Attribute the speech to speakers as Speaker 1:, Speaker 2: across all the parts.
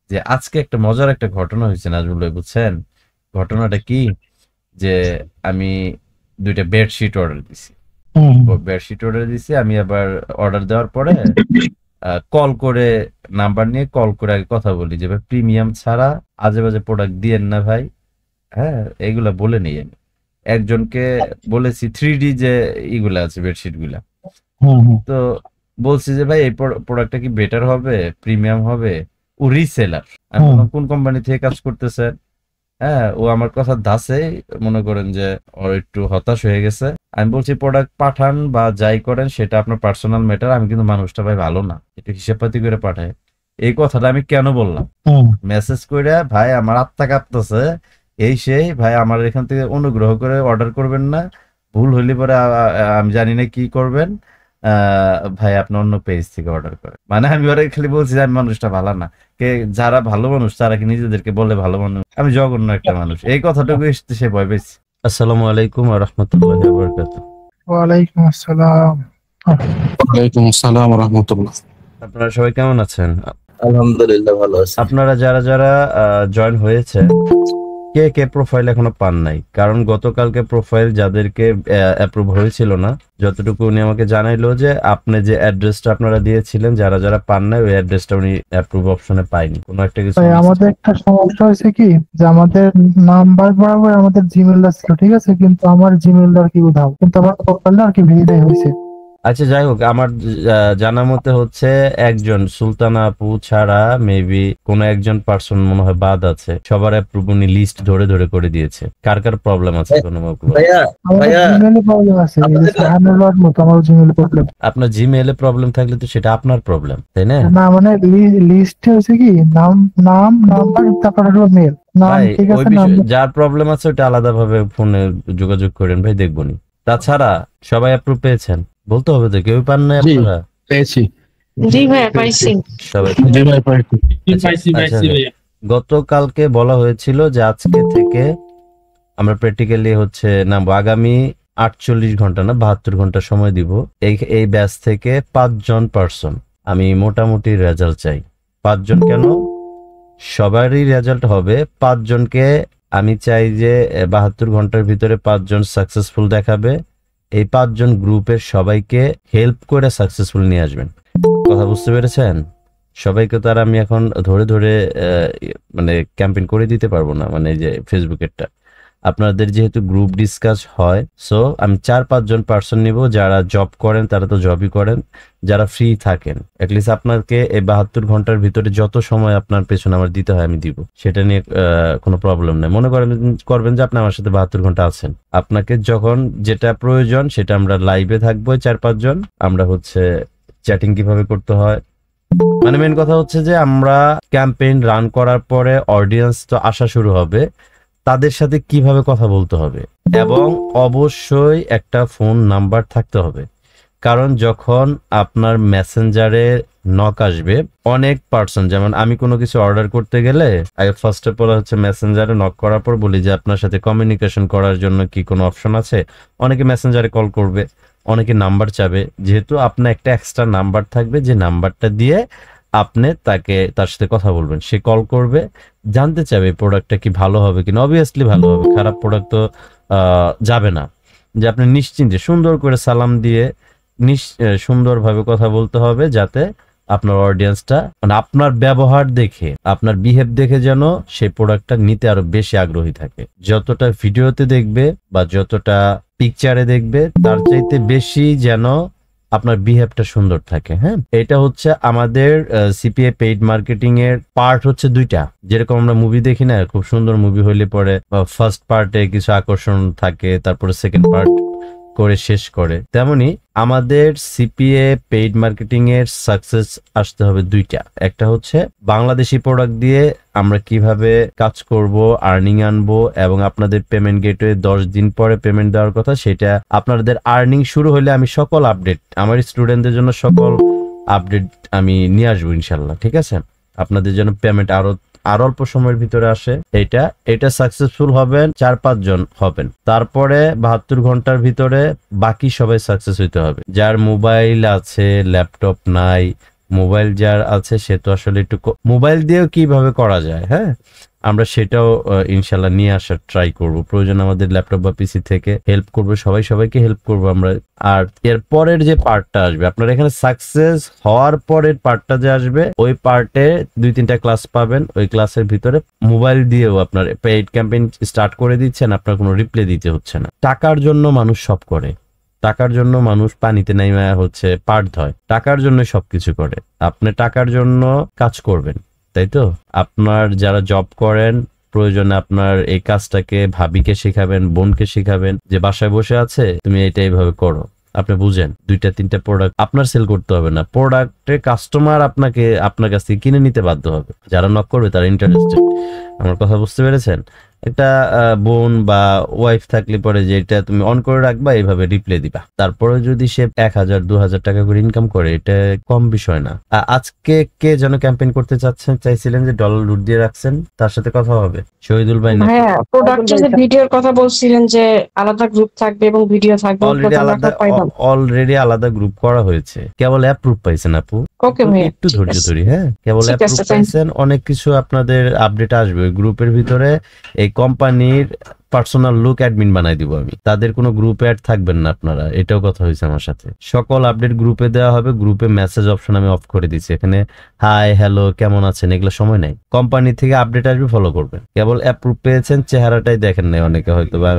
Speaker 1: যে আজকে একটা মজার একটা ঘটনা হয়েছে নাজমুল ভাই, বুঝছেন? ঘটনাটা কি, যে আমি 2টা বেডশিট অর্ডার দিছি।
Speaker 2: হুম।
Speaker 1: বেডশিট অর্ডার দিছি, আমি আবার অর্ডার দেওয়ার পরে কল করে, নাম্বার নিয়ে কল করে আগে কথা বলি যে ভাই প্রিমিয়াম ছাড়া আজে বাজে প্রোডাক্ট দিয়েন না ভাই। হ্যাঁ, এগুলা বলে নিই আমি। একজনকে বলেছি 3D যে ইগুলা আছে, বেডশিট গুলা।
Speaker 2: হুম। হুম।
Speaker 1: তো বলছি যে ভাই এই প্রোডাক্টটা কি বেটার হবে, প্রিমিয়াম হবে? ও রিসেলার। আমি
Speaker 2: হুম।
Speaker 1: বললাম কোন কোম্পানি থেকে কাজ করতেছেন? হ্যাঁ, ও আমার কথা দাসে, মনে করেন যে ওর একটু হতাশ হয়ে গেছে। আমি বলছি প্রোডাক্ট পাঠান বা যাই করেন সেটা আপনার পার্সোনাল ম্যাটার, আমি কিন্তু মানুষটা ভাই ভালো না, একটু হিসাব পাতি করে পাঠায়। এই কথাটা আমি কেন বললাম,
Speaker 2: হুম।
Speaker 1: মেসেজ করে ভাই আমার আত্মা কাঁপতেছে, এই সেই ভাই আমার এখান থেকে অনুগ্রহ করে অর্ডার করবেন না, ভুল হইলে পরে আমি জানি না কি করবেন, ভাই আপনি অন্য পেজ থেকে অর্ডার করেন। মানে আমি ওরা খালি বলছি যে আমি মানুষটা ভালো না। কে যারা ভালো মানুষ তারা কি নিজেদেরকে বলে ভালো মানুষ? আমি জঘন্য একটা মানুষ, এই কথাটুকু এসে সে ভয় পেয়েছে। আসসালামু আলাইকুম ওয়া রাহমাতুল্লাহি ওয়া বারাকাতুহু।
Speaker 2: ওয়ালাইকুম আসসালাম।
Speaker 3: ওয়ালাইকুম আসসালাম রহমতুল্লাহ।
Speaker 1: আপনারা সবাই কেমন আছেন?
Speaker 3: আলহামদুলিল্লাহ ভালো আছি।
Speaker 1: আপনারা যারা যারা জয়েন হয়েছে, কে কে প্রোফাইল এখনো পান নাই? কারণ গতকালকে প্রোফাইল যাদেরকে অ্যাপ্রুভ হয়েছিল না, যতটুকু উনি আমাকে জানাইলো যে আপনি যে অ্যাড্রেসটা আপনারা দিয়েছিলেন, যারা যারা পান নাই ওই অ্যাড্রেসটা উনি অ্যাপ্রুভ অপশনে পাইনি, কোনো একটা কিছু
Speaker 2: ভাই আমাদের একটা সমস্যা হয়েছে কি, যে আমাদের নাম্বার বরাবর আমাদের জিমেলটা ছিল, ঠিক আছে, কিন্তু আমার জিমেলটা আর কি উধাও, কিন্তু আমার প্রোফাইলটা আর কি ভেরিফাই হয়েছে।
Speaker 1: আচ্ছা যাই হোক, আমার জানা মতে হচ্ছে একজন সুলতানা আপু ছাড়া মেবি কোন একজন পার্সন মনে হয় বাদ আছে, সবার অ্যাপ্রুভ উনি লিস্ট ধরে ধরে করে দিয়েছে। কার কার প্রবলেম আছে কোনো
Speaker 3: ভাইয়া
Speaker 2: আমার
Speaker 3: ভাইয়া
Speaker 2: জিমেলে প্রবলেম আছে, এই যে
Speaker 3: আপনাদের
Speaker 2: সাহানুর মতো আমার জিমেলে প্রবলেম।
Speaker 1: আপনার জিমেইলে প্রবলেম থাকলে তো সেটা আপনার প্রবলেম, তাই না?
Speaker 2: না মানে লিস্টে হয়েছে কি, নাম নাম নাম্বার, তারপর হলো মেল। নাম
Speaker 1: ভাই
Speaker 2: ঠিক
Speaker 1: ওই
Speaker 2: আছে,
Speaker 1: বিষয়
Speaker 2: নাম্বার।
Speaker 1: যার প্রবলেম আছে ওটা আলাদাভাবে ফোনে যোগাযোগ করেন ভাই, দেখবনি। তাছাড়া সবাই অ্যাপ্রুভ পেয়েছেন বলতে হবে তো, কেউ পান নাই
Speaker 3: জি
Speaker 1: আপনারা?
Speaker 3: পেয়েছি।
Speaker 4: জি ভাইয়া পাইছি।
Speaker 1: সবাই
Speaker 3: জি ভাই পেয়েছি।
Speaker 1: আচ্ছা আচ্ছা আচ্ছা। গতকালকে বলা হয়েছিল যে আজকে থেকে আমরা প্র্যাকটিক্যালি হচ্ছে নামবো। আগামী 48 ঘন্টা না 72 ঘন্টা সময় দিব। এই এই ব্যাচ থেকে 5 জন পার্সন আমি মোটামুটি রেজাল্ট চাই। 5 জন কেন, সবারই রেজাল্ট হবে। 5 জনকে আমি চাই যে 72 ঘন্টার ভিতরে 5 জন সাকসেসফুল দেখাবে। এই 5 জন গ্রুপের সবাইকে হেল্প করে সাকসেসফুল নিয়ে আসবেন। কথা বুঝতে পেরেছেন? সবাইকে তো আর আমি এখন ধরে ধরে মানে ক্যাম্পেইন করে দিতে পারবো না, মানে এই যে ফেসবুকেরটা। আপনাদের যেহেতু গ্রুপ ডিসকাস হয়, সো আমি 4-5 জন পার্সন নিব, যারা জব করেন তারা তো জবই করেন, যারা ফ্রি থাকেন অ্যাটলিস্ট আপনাকে এই 72 ঘন্টার ভিতরে যত সময় আপনার পেছনে আমার দিতে হয় আমি দিব, সেটা নিয়ে কোনো প্রবলেম নেই। মনে করেন করবেন যে আপনি আমার সাথে 72 ঘন্টা আছেন, আপনাকে যখন যেটা প্রয়োজন সেটা আমরা লাইভে থাকবো 4-5 জন, আমরা হচ্ছে চ্যাটিং কিভাবে করতে হয়, মানে মেন কথা হচ্ছে যে আমরা ক্যাম্পেইন রান করার পরে অডিয়েন্স তো আসা শুরু হবে, তাদের সাথে কিভাবে কথা বলতে হবে, এবং অবশ্যই একটা ফোন নাম্বার থাকতে হবে। কারণ যখন আপনার মেসেঞ্জারে নক আসবে, অনেক পার্সন, যেমন আমি কোনো কিছু অর্ডার করতে গেলে আগে ফার্স্ট অফ অল হচ্ছে মেসেঞ্জারে নক করার পর বলি যে আপনার সাথে কমিউনিকেশন করার জন্য কি কোনো অপশন আছে। অনেকে মেসেঞ্জারে কল করবে, অনেকে নাম্বার চাবে, যেহেতু আপনার একটা এক্সট্রা নাম্বার থাকবে, যে নাম্বারটা দিয়ে আপনি তার সাথে কথা বলবেন, সে কল করবে, জানতে চাবে প্রোডাক্টটা কি ভালো হবে কিনা। অবভিয়াসলি ভালো হবে, খারাপ প্রোডাক্ট তো যাবে না। যে আপনি নিশ্চিন্তে সুন্দর করে সালাম দিয়ে সুন্দরভাবে কথা বলতে হবে, যাতে আপনার অডিয়েন্সটা মানে আপনার ব্যবহার দেখে, আপনার বিহেভ দেখে যেন সেই প্রোডাক্টটা নিতে আরো বেশি আগ্রহী থাকে। যতটা ভিডিওতে দেখবে বা যতটা পিকচারে দেখবে, তার চাইতে বেশি যেন আপনার বিহেভটা সুন্দর থাকে। হ্যাঁ, এটা হচ্ছে আমাদের সিপিএ পেইড মার্কেটিং এর পার্ট হচ্ছে 2টা। যেরকম আমরা মুভি দেখি না, খুব সুন্দর মুভি হইলে পরে ফার্স্ট পার্টে কিছু আকর্ষণ থাকে, তারপরে সেকেন্ড পার্ট করে শেষ করে, তেমনি আমাদের সিপিএ পেইড মার্কেটিং এর সাকসেস আসতে হবে 2টা। একটা হচ্ছে বাংলাদেশি প্রোডাক্ট দিয়ে আমরা কিভাবে কাজ করব, আর্নিং আনবো, এবং আপনাদের পেমেন্ট গেটওয়ে 10 দিন পরে পেমেন্ট দেওয়ার কথা, সেটা আপনাদের আর্নিং শুরু হলে আমি সকল আপডেট আমার স্টুডেন্টদের জন্য সকল আপডেট আমি নিয়ে আসবো ইনশাল্লাহ। ঠিক আছে, আপনাদের জন্য পেমেন্ট আরো অল্প সময়ের ভিতরে আসে। এটা সাকসেসফুল হবেন 4-5 জন হবেন, তারপরে 72 ঘন্টার ভিতরে বাকি সবাই সাকসেস হইতে হবে। যার মোবাইল আছে ল্যাপটপ নাই, মোবাইল যার আছে সে তো আসলে একটু মোবাইল দিয়েও কিভাবে করা যায়, হ্যাঁ আমরা সেটাও ইনশাল্লাহ নিয়ে আসার ট্রাই করব। প্রয়োজন আমাদের ল্যাপটপ বা পিসি থেকে হেল্প করব, সবাইকে হেল্প করব আমরা। আর এর পরের যে পার্টটা আসবে, আপনার এখানে সাকসেস হওয়ার পরের পার্টটা যে আসবে, ওই পার্টে 2-3টা ক্লাস পাবেন। ওই ক্লাসের ভিতরে মোবাইল দিয়েও আপনার পেইড ক্যাম্পেইন স্টার্ট করে দিচ্ছেন, আপনার কোনো রিপ্লে দিতে হচ্ছে না। টাকার জন্য মানুষ সব করে, টাকার জন্য মানুষ পানিতে নেমে হচ্ছে পাট ধয়, টাকার জন্য সবকিছু করে। আপনি টাকার জন্য কাজ করবেন, তাই তো? আপনার যারা জব করেন, প্রয়োজনে আপনার এই কাজটাকে ভাবিকে শেখাবেন, বোনকে শেখাবেন, যে বাসায় বসে আছে তুমি এটা এইভাবে করো। আপনি বুঝেন 2-3টা প্রোডাক্ট আপনার সেল করতে হবে না, প্রোডাক্টের কাস্টমার আপনার কাছ থেকে কিনে নিতে বাধ্য হবে। যারা নক করবে তারা ইন্টারেস্টেড। আমার কথা বুঝতে পেরেছেন? একটা বোন বা ওয়াইফ থাকলে পরে যে এটা তুমি অন করে রাখবা, এইভাবে রিপ্লে দিবা। তারপরে যদি সে 1000-2000 টাকা করে ইনকাম করে, এটা কম বিষয় না। আজকে কে যেন ক্যাম্পেইন করতে চাইছিলেন যে ডলার লুট দিয়ে রাখছেন, তার সাথে কথা হবে। শহীদুল ভাই না?
Speaker 4: হ্যাঁ, প্রোডাক্টের যে ভিডিওর কথা বলছিলেন যে আলাদা গ্রুপ থাকবে এবং ভিডিও থাকবে,
Speaker 1: অলরেডি আলাদা গ্রুপ করা হয়েছে, কেবল অ্যাপ্রুভ পাইছেন আপু।
Speaker 4: ওকে ভাই,
Speaker 1: একটু ধৈর্য ধরি, হ্যাঁ কেবল
Speaker 4: ঠিক আছে,
Speaker 1: অ্যাপ্রুভ পাইছেন। অনেক কিছু আপনাদের আপডেট আসবে গ্রুপের ভিতরে। এই কোম্পানির পার্সোনাল লুক অ্যাডমিন বানাই দিব আমি, তাদের কোনো গ্রুপে অ্যাড থাকবেন না আপনারা, এটাও কথা হয়েছে আমার সাথে। সকল আপডেট গ্রুপে দেওয়া হবে, গ্রুপে মেসেজ অপশন আমি অফ করে দিচ্ছি। এখানে হাই হ্যালো কেমন আছেন এগুলো সময় নাই, কোম্পানি থেকে আপডেট আসবে ফলো করবেন। কেবল অ্যাপ্রুভ পেয়েছেন, চেহারাটাই দেখেন নাই অনেকে হয়তো, বা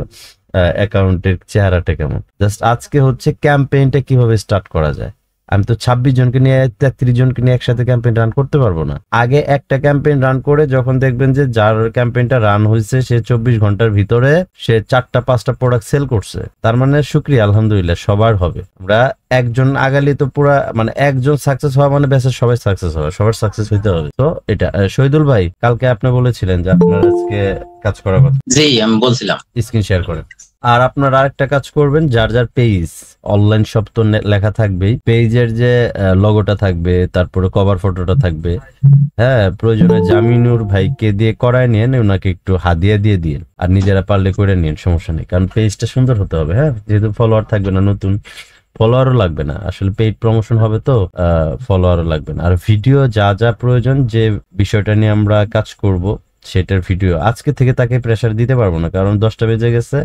Speaker 1: অ্যাকাউন্টের চেহারাটা কেমন। জাস্ট আজকে হচ্ছে ক্যাম্পেইনটা কিভাবে স্টার্ট করা যায়। আমি তো 26 জনকে নিয়ে 33 জনকে নিয়ে একসাথে ক্যাম্পেইন রান করতে পারবো না। আগে একটা ক্যাম্পেইন রান করে যখন দেখবেন যে যার ক্যাম্পেইনটা রান হয়েছে সে 24 ঘন্টার ভিতরে সে 4টা-5টা প্রোডাক্ট সেল করছে, তার মানে শুকরিয়া আলহামদুলিল্লাহ সবার হবে। আমরা একজন আগালি তো পুরা মানে একজন সাকসেস হওয়া মানে বেশ সবাই সাকসেস হবে, সবার সাকসেস হইতে হবে। তো এটা শহীদুল ভাই কালকে আপনি বলেছিলেন যে আপনার আজকে কাজ করার কথা।
Speaker 5: জি আমি বলছিলাম
Speaker 1: স্ক্রিন শেয়ার করেন। আর আপনার আরেকটা কাজ করবেন, যার যার পেজ অনলাইন শপ তো লেখা থাকবেই, পেজের যে লোগোটা থাকবে, তারপরে কভার ফটোটা থাকবে, হ্যাঁ প্রয়োজনে জামিনুর ভাইকে দিয়ে করায় নিন, ওনাকে একটু হাদিয়া দিয়ে দিন, আর নিজেরা পারলে করে নিন, সমস্যা নেই। কারণ পেজটা সুন্দর হতে হবে, হ্যাঁ যেহেতু ফলোয়ার থাকবে না, নতুন ফলোয়ারও লাগবে না, আসলে পেইড প্রমোশন হবে তো ফলোয়ারও লাগবে না। আর ভিডিও যা যা প্রয়োজন, যে বিষয়টা নিয়ে আমরা কাজ করব সেটার ভিডিও আজকে থেকে তাকে প্রেসার দিতে পারবো না, কারণ 10টা বেজে গেছে,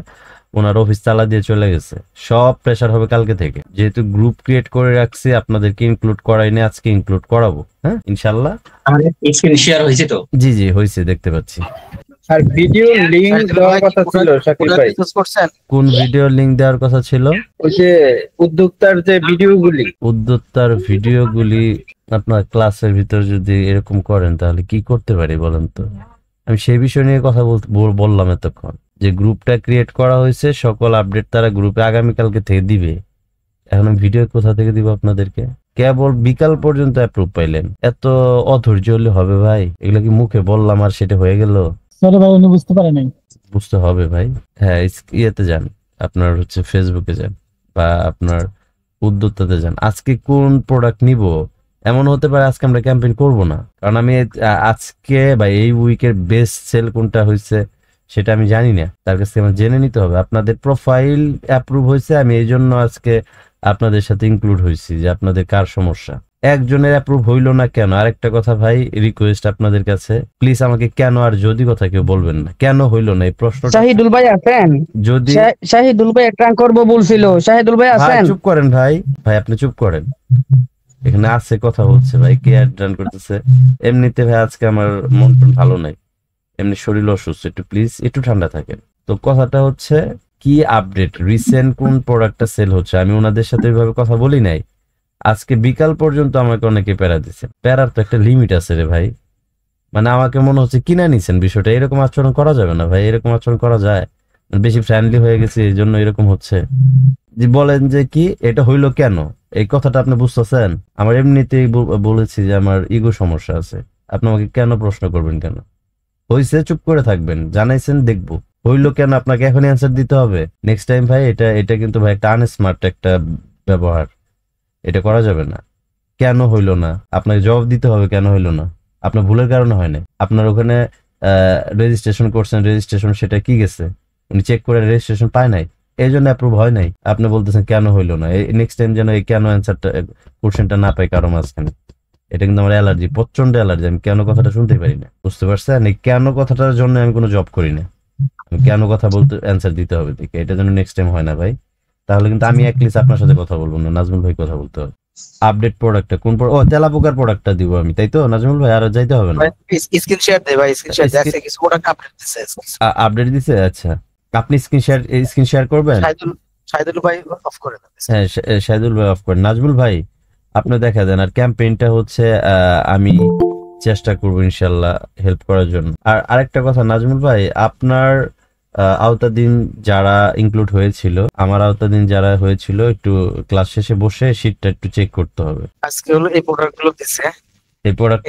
Speaker 1: ওনার অফিস তালা দিয়ে চলে গেছে। সব প্রেসার হবে কালকে থেকে, যেহেতু গ্রুপ ক্রিয়েট করে রাখছি, আপনাদেরকে ইনক্লুড করাইনি, আজকে ইনক্লুড করাবো, হ্যাঁ ইনশাল্লাহ।
Speaker 5: আমাদের স্ক্রিন শেয়ার হয়েছে তো?
Speaker 1: জি জি হয়েছে, দেখতে পাচ্ছি।
Speaker 6: আর ভিডিও লিংক দেওয়ার কথা ছিল শাকিল ভাই,
Speaker 1: কোন ভিডিও লিংক দেওয়ার কথা ছিল?
Speaker 6: ওই যে উদ্যোক্তার যে ভিডিওগুলি,
Speaker 1: উদ্যোক্তার ভিডিওগুলি আপনার ক্লাসের ভিতর যদি এরকম করেন তাহলে কি করতে পারি বলেন তো? আমি সেই বিষয় নিয়ে কথা বললাম এতক্ষণ, যে গ্রুপটা ক্রিয়েট করা হয়েছে, সকল আপডেট তারা গ্রুপে আগামীকালকে থেকে দিবে। এখন ভিডিও কোথা থেকে দিব আপনাদেরকে? কেবল বিকাল পর্যন্ত অ্যাপ্রুভ পাইলেন, এত অধৈর্য হলে হবে ভাই? এগুলো কি মুখে বললাম আর সেটা হয়ে গেল?
Speaker 2: বুঝতে পারে নাই,
Speaker 1: বুঝতে হবে ভাই। হ্যাঁ ইয়েতে যান, আপনার হচ্ছে ফেসবুকে যান বা আপনার উদ্যোক্তাতে যান। আজকে কোন প্রোডাক্ট নিব, এমন হতে পারে আজকে আমরা ক্যাম্পেইন করব না, কারণ আমি আজকে বা এই উইকের বেস্ট সেল কোনটা হয়েছে সেটা আমি জানি না, তার কাছ থেকে আমার জেনে নিতে হবে। আপনাদের প্রোফাইল অ্যাপ্রুভ হয়েছে, আমি এই জন্য আজকে আপনাদের সাথে ইনক্লুড হয়েছি যে আপনাদের কার সমস্যা। একজনের অ্যাপ্রুভ হইলো না কেন? আরেকটা কথা ভাই, রিকোয়েস্ট আপনাদের কাছে, প্লিজ আমাকে কেন আর যদি কথা কেউ বলবেন না, কেন হইলো না এই প্রশ্ন।
Speaker 7: শাহিদুল ভাই আছেন? যদি শাহিদুল ভাই একটা করব বলছিল, শাহিদুল ভাই আছেন?
Speaker 1: চুপ করেন ভাই, ভাই আপনি চুপ করেন, এখানে আছে কথা হচ্ছে ভাই, কে অ্যাড রান করতেছে? এমনিতে ভাই আজকে আমার মন ভালো নাই, এমনি শরীর অসুস্থ, একটু প্লিজ একটু ঠান্ডা থাকেন। তো কথাটা হচ্ছে কি, আপডেট রিসেন্ট কোন প্রোডাক্টটা সেল হচ্ছে, আমি ওনাদের সাথে ওইভাবে কথা বলি নাই। আজকে বিকাল পর্যন্ত আমাকে অনেকে প্যারা দিচ্ছে, প্যারার তো একটা লিমিট আছে রে ভাই। মানে আমাকে মনে হচ্ছে কিনা নিছেন বিষয়টা, এরকম আচরণ করা যাবে না ভাই, এরকম আচরণ করা যায়? বেশি ফ্রেন্ডলি হয়ে গেছে এই জন্য এরকম হচ্ছে। যে বলেন যে কি এটা হইলো কেন, এই কথাটা আপনি বুঝতেছেন? আমার এমনিতেই বলেছি যে আমার ইগো সমস্যা আছে, আপনি আমাকে কেন প্রশ্ন করবেন? কেন হইছে চুপ করে থাকবেন, জানাইছেন দেখবো, হইলো কেন আপনাকে এখনই অ্যান্সার দিতে হবে? নেক্সট টাইম ভাই এটা কিন্তু ভাই একটা আনস্মার্ট একটা ব্যবহার, এটা করা যাবে না। কেন হইলো না আপনাকে জবাব দিতে হবে, কেন হইলো না? আপনার ভুলের কারণে হয় না, আপনার ওখানে রেজিস্ট্রেশন করছেন, রেজিস্ট্রেশন সেটা কি গেছে, উনি চেক করে রেজিস্ট্রেশন পায় নাই, এই জন্য অ্যাপ্রুভ হয় নাই। আপনি বলতেছেন কেন হইলো না, নেক্সট টাইম যেন এই কেন অ্যান্সারটা কোশ্চেনটা না পাই কারো মাঝখানে। এটা কিন্তু আমার অ্যালার্জি, প্রচন্ড অ্যালার্জি। আমি কেন কথাটা শুনতে পারি না, বুঝতে পারছেন? এই কেন কথাটার জন্য আমি কোনো জব করি না। আমি কেন কথা বলতে অ্যান্সার দিতে হবে দেখে, এটা যেন নেক্সট টাইম হয় না ভাই। তাহলে কিন্তু আমি অ্যাটলিস্ট আপনার সাথে কথা বলবো না, নাজমুল ভাই কথা বলতে হবে। আপডেট প্রোডাক্টটা কোন ও তেলাপোকার প্রোডাক্টটা দিব আমি, তাই তো নাজমুল ভাই? আর যাইতে হবে না।
Speaker 6: স্ক্রিন শেয়ার দে ভাই, স্ক্রিন শেয়ার দেখছে কিছু প্রোডাক্ট আপডেট দিছে।
Speaker 1: আপডেট দিছে? আচ্ছা, আপনি স্ক্রিন শেয়ার করবেন?
Speaker 6: শাহিদুল ভাই অফ করে দেন।
Speaker 1: হ্যাঁ, শাহিদুল ভাই অফ করেন। নাজমুল ভাই আপনি দেখা দেন। আর ক্যাম্পেইনটা হচ্ছে আমি চেষ্টা করবো ইনশাল্লাহ হেল্প করার জন্য। আর আরেকটা কথা নাজমুল ভাই, আপনার আওতাধীন যারা ইনক্লুড হয়েছিল, আমার আওতাধীন যারা হয়েছিল, একটু ক্লাস শেষে বসে শীটটা একটু চেক করতে হবে।
Speaker 6: আজকে হলো এই প্রোডাক্টগুলো দিছে,
Speaker 1: এই প্রোডাক্ট,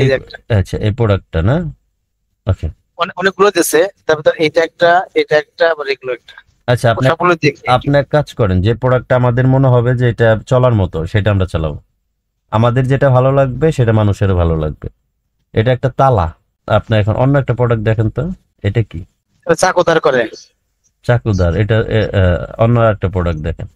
Speaker 1: আচ্ছা এই প্রোডাক্টটা না? ওকে,
Speaker 6: অনেকগুলো দিছে, তারপর এটা একটা আবার এগুলো একটা।
Speaker 1: আচ্ছা আপনি এক কাজ করেন, যে প্রোডাক্টটা আমাদের মনে হবে যে এটা চলার মতো সেটা আমরা চালাবো। আমাদের যেটা ভালো লাগবে সেটা মানুষেরও ভালো লাগবে। এটা একটা তালা। আপনি এখন অন্য একটা প্রোডাক্ট দেখেন তো, এটা কি?
Speaker 6: চাকুদার করে,
Speaker 1: চাকুদার। এটা অন্য একটা প্রোডাক্ট দেখেন।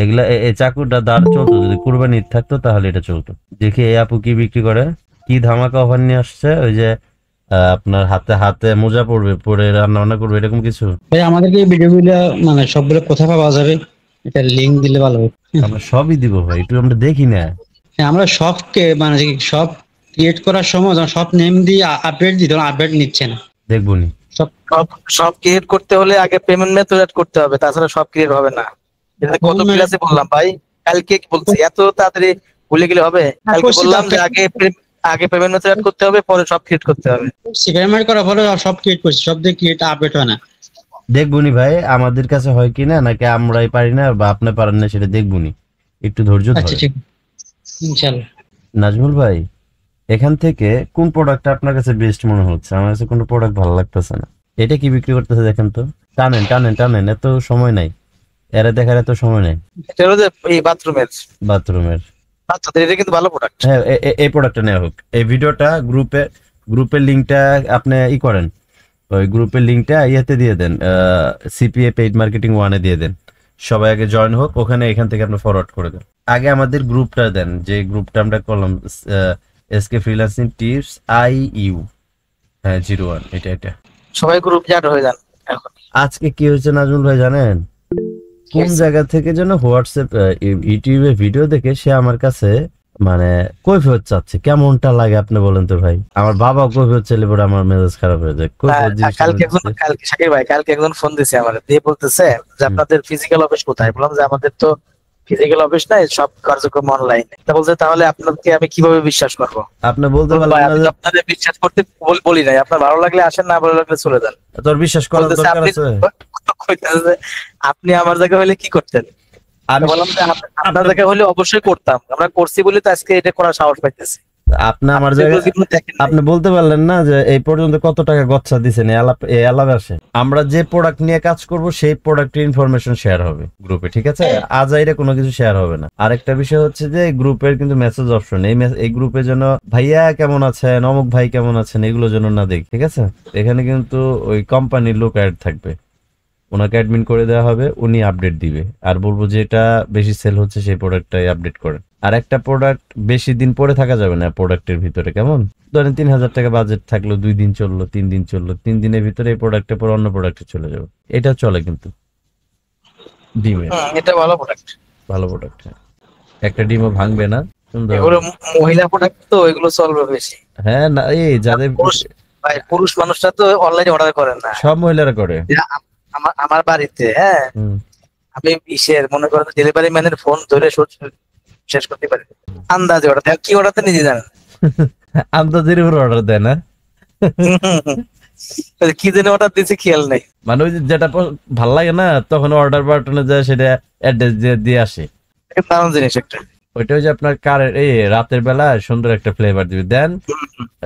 Speaker 1: এগুলা এই চাকুটা দাঁড় চলতো, যদি কুরবানি ঈদ থাকতো তাহলে এটা চলতো। দেখি এই আপু কি বিক্রি করে, কি ধামাকা অফার নিয়ে আসছে। ওই যে আপনার হাতে হাতে মোজা পড়বে, পরে রান্না বান্না করবে, এরকম কিছু।
Speaker 8: ভাই আমাদেরকে এই ভিডিওগুলো মানে সবগুলো কোথায় পাওয়া যাবে? এটা লিংক দিলে ভালো হবে।
Speaker 1: আমরা সবই দিব ভাই, একটু আমরা দেখি না।
Speaker 8: হ্যাঁ, আমরা সবকে মানে সব ক্রিয়েট করার সময় যখন সব নেম দিয়ে আপডেট দিই তখন আপডেট নিচ্ছে না।
Speaker 1: দেখবনি
Speaker 6: সব ক্রিয়েট করতে হলে আগে পেমেন্ট মেথড অ্যাড করতে হবে, তাছাড়া সব ক্রিয়েট হবে না। এটা কত ক্লাসে বললাম ভাই, কালকে বলছি, এত তাড়াতাড়ি ভুলে গেলে হবে? কালকে বললাম যে আগে পেমেন্ট মেথড অ্যাড করতে হবে, পরে সব ক্রিয়েট করতে হবে।
Speaker 8: পেমেন্ট করার পরে সব ক্রিয়েট করছি, সব দিয়ে ক্রিয়েট আপডেট হয় না।
Speaker 1: দেখবনি ভাই, আমাদের কাছে হয় কিনা, নাকি আমরাই পারি না বা আপনি পারেন না, সেটা দেখবনি। একটু ধৈর্য ধরে।
Speaker 8: আচ্ছা ঠিক, ইনশাআল্লাহ।
Speaker 1: নাজমুল ভাই, এখান থেকে কোন প্রোডাক্টটা আপনার কাছে বেস্ট মনে হচ্ছে? আমার কাছে কোনো প্রোডাক্ট ভালো লাগতেছে না। এটা কি বিক্রি করতেছে দেখেন তো। টানেন টানেন টানেন, এত সময় নাই, এরা দেখার এত সময় নাই।
Speaker 6: এটা হলো যে এই বাথরুমের বাচ্চাদের, এটা কিন্তু ভালো প্রোডাক্ট।
Speaker 1: হ্যাঁ, এই প্রোডাক্টটা নেওয়া হোক। এই ভিডিওটা গ্রুপের লিঙ্কটা আপনি করেন, ওই গ্রুপের লিঙ্কটা ইয়েতে দিয়ে দেন, সিপিএ পেইড মার্কেটিং 1-এ দিয়ে দেন। সবাই আগে জয়েন হোক ওখানে, এখান থেকে আপনি ফরওয়ার্ড করে দেন। আগে আমাদের গ্রুপটা দেন, যে গ্রুপটা আমরা করলাম, এসকে ফ্রিল্যান্সিং টিপস IU, হ্যাঁ 01, এটা
Speaker 6: সবাই গ্রুপ জয়েন হয়ে যান এখন।
Speaker 1: আজকে কি হয়েছে নাজমুল ভাই জানেন? কোন জায়গা থেকে যেন হোয়াটসঅ্যাপ ইউটিউবে ভিডিও দেখে সে আমার কাছে মানে কৈফিয়ত চাচ্ছে। কেমনটা লাগে আপনি বলেন তো ভাই? আমার বাবা কৈফিয়ত চাইলে পরে আমার মেজাজ খারাপ হয়ে যায়।
Speaker 6: কালকে শাকির ভাই একজন ফোন দিছে আমার, দিয়ে বলতেছে যে আপনাদের ফিজিক্যাল অফিস কোথায়? বললাম যে আমাদের তো ফিজিক্যাল অফিস নাই, সব কার্যক্রম অনলাইন। তা বলছে তাহলে আপনাকে আমি কিভাবে বিশ্বাস করবো?
Speaker 1: আপনি বলতে পারলেন না,
Speaker 6: আপনাদের বিশ্বাস করতে বলি নাই, আপনার ভালো লাগলে আসেন, না ভালো লাগলে চলে যান।
Speaker 1: তোর বিশ্বাস করার দরকার আছে?
Speaker 6: আপনি আমার জায়গা হলে কি করতেন? আমি বললাম যে আপনার জায়গা হলে অবশ্যই করতাম, আমরা করছি বলে তো আজকে এটা করার সাহস পাইতেছি।
Speaker 1: আপনি আমার জায়গায় আপনি বলতে পারলেন না যে এই পর্যন্ত কত টাকা গচ্ছা দিচ্ছেন এই আলাপে? আমরা যে প্রোডাক্ট নিয়ে কাজ করব সেই প্রোডাক্টের ইনফরমেশন শেয়ার হবে গ্রুপে, ঠিক আছে? আজাইরে কোনো কিছু শেয়ার হবে না। আরেকটা বিষয় হচ্ছে যে গ্রুপের কিন্তু মেসেজ অপশন, এই গ্রুপে যেন ভাইয়া কেমন আছেন, অমুক ভাই কেমন আছেন, এগুলো যেন না দেখি, ঠিক আছে? এখানে কিন্তু ওই কোম্পানির লোক অ্যাড থাকবে, ওনাকে অ্যাডমিন করে দেওয়া হবে, উনি আপডেট দিবে। আর বলবো যে এটা বেশি সেল হচ্ছে সেই প্রোডাক্টটাই আপডেট করেন। আর একটা প্রোডাক্ট বেশি দিন পরে থাকা যাবে না প্রোডাক্টের ভিতরে, কেমন? ধরেন 3000 টাকা বাজেট থাকলো, 2 দিন চললো, 3 দিন চললো, 3 দিনের ভিতরে এই প্রোডাক্টের পর অন্য প্রোডাক্টে চলে যাবে। এটা চলে কিন্তু ডিমে,
Speaker 6: এটা ভালো প্রোডাক্ট,
Speaker 1: ভালো প্রোডাক্ট। একটা ডিমও ভাঙবে না, সুন্দর।
Speaker 6: এগুলো মহিলা প্রোডাক্ট তো, এগুলো চলবে বেশি।
Speaker 1: হ্যাঁ, না এই যাদের
Speaker 6: পুরুষ মানুষরা তো অনলাইনে অর্ডার করেন না,
Speaker 1: সব মহিলারা করে।
Speaker 6: আমার বাড়িতে, হ্যাঁ, আমি মনে করেন ডেলিভারি ম্যানের ফোন ধরে শেষ করতে পারি আন্দাজে অর্ডার দেয়। কি অর্ডার দেয় নিজে জানেন?
Speaker 1: আন্দাজের উপর অর্ডার দেয় না,
Speaker 6: কি জন্য অর্ডার দিয়েছে খেয়াল নেই।
Speaker 1: মানে ওই যেটা ভাল লাগে না তখন অর্ডার বাটনে যায়, সেটা অ্যাড্রেস দিয়ে আসে।
Speaker 6: দারুণ জিনিস একটা।
Speaker 1: ওইটা হচ্ছে আপনার কারের এই রাতের বেলা সুন্দর একটা ফ্লেভার দিবে। দেন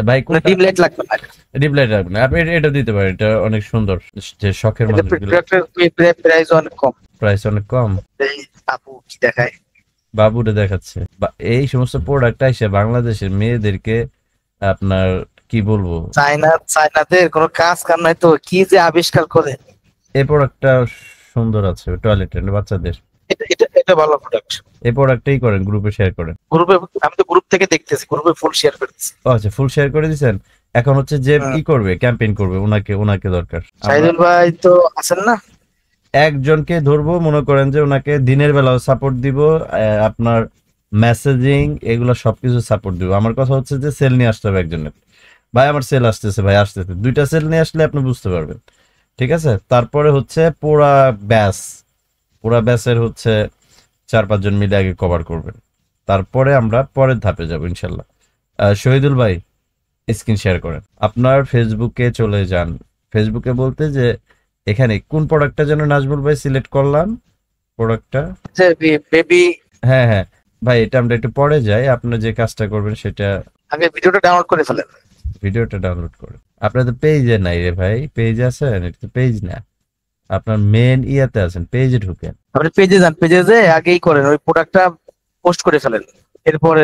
Speaker 1: ভাই
Speaker 6: ডিম লাইট লাগবে না,
Speaker 1: ডিপ লাইট লাগবে না, আপনি এটা দিতে পারেন। এটা অনেক সুন্দর, যে শখের মানুষগুলো।
Speaker 6: প্রাইস অনেক কম,
Speaker 1: প্রাইস অনেক কম।
Speaker 6: এই আপু কি দেখায়,
Speaker 1: বাবুটা দেখাচ্ছে। এই সমস্ত প্রোডাক্ট এসে বাংলাদেশের মেয়েদেরকে আপনার কি বলবো,
Speaker 6: চায়নাদের কোনো কাজ কাম নাই তো, কি যে আবিষ্কার করে।
Speaker 1: এই প্রোডাক্টটা সুন্দর আছে, টয়লেটের বাচ্চাদের।
Speaker 6: এটা ভালো প্রোডাক্ট।
Speaker 1: এই প্রোডাক্টটাই করেন, গ্রুপে শেয়ার করেন।
Speaker 6: গ্রুপে আমি তো গ্রুপ থেকে দেখতেছি, গ্রুপে ফুল শেয়ার করতেছি।
Speaker 1: আচ্ছা, ফুল শেয়ার করে দিয়েছেন। এখন হচ্ছে যে কি করবে, ক্যাম্পেইন করবে, ওনাকে দরকার।
Speaker 6: শাহিদুল ভাই তো আছেন না?
Speaker 1: একজনকে ধরবো, মনে করেন যে ওনাকে দিনের বেলাও সাপোর্ট দিব, আপনার মেসেজিং এগুলো সবকিছু সাপোর্ট দিব। আমার কথা হচ্ছে যে সেল নিয়ে আসতে হবে একজনের। ভাই আমার সেল আসতেছে, ভাই আসতেছে, 2টা সেল নিয়ে আসলে আপনি বুঝতে পারবেন। ঠিক আছে, তারপরে হচ্ছে পুরা ব্যাচের হচ্ছে 4-5 জন মিলে আগে কভার করবেন, তারপরে আমরা পরের ধাপে যাবো ইনশাল্লাহ। শহীদুল ভাই স্ক্রিন শেয়ার করেন, আপনার ফেসবুকে চলে যান। ফেসবুকে বলতে যে এখানে কোন প্রোডাক্টটা যেন নাজমুল ভাই সিলেক্ট করলাম, প্রোডাক্টটা
Speaker 6: বেবি।
Speaker 1: হ্যাঁ ভাই, এটা আমরা একটু পরে যাই। আপনার যে কাজটা করবেন সেটা
Speaker 6: আগে ভিডিওটা ডাউনলোড করে ফেলেন।
Speaker 1: ভিডিওটা ডাউনলোড করে, আপনার তো পেজে নাই রে ভাই, পেজ আছেন? এটা তো পেজ না, আপনার মেন ইয়াতে আছেন, পেজে ঢুকেন।
Speaker 6: আপনি পেজে যান, পেজে যে আগেই করেন ওই প্রোডাক্টটা পোস্ট করে ফেলেন, এরপরে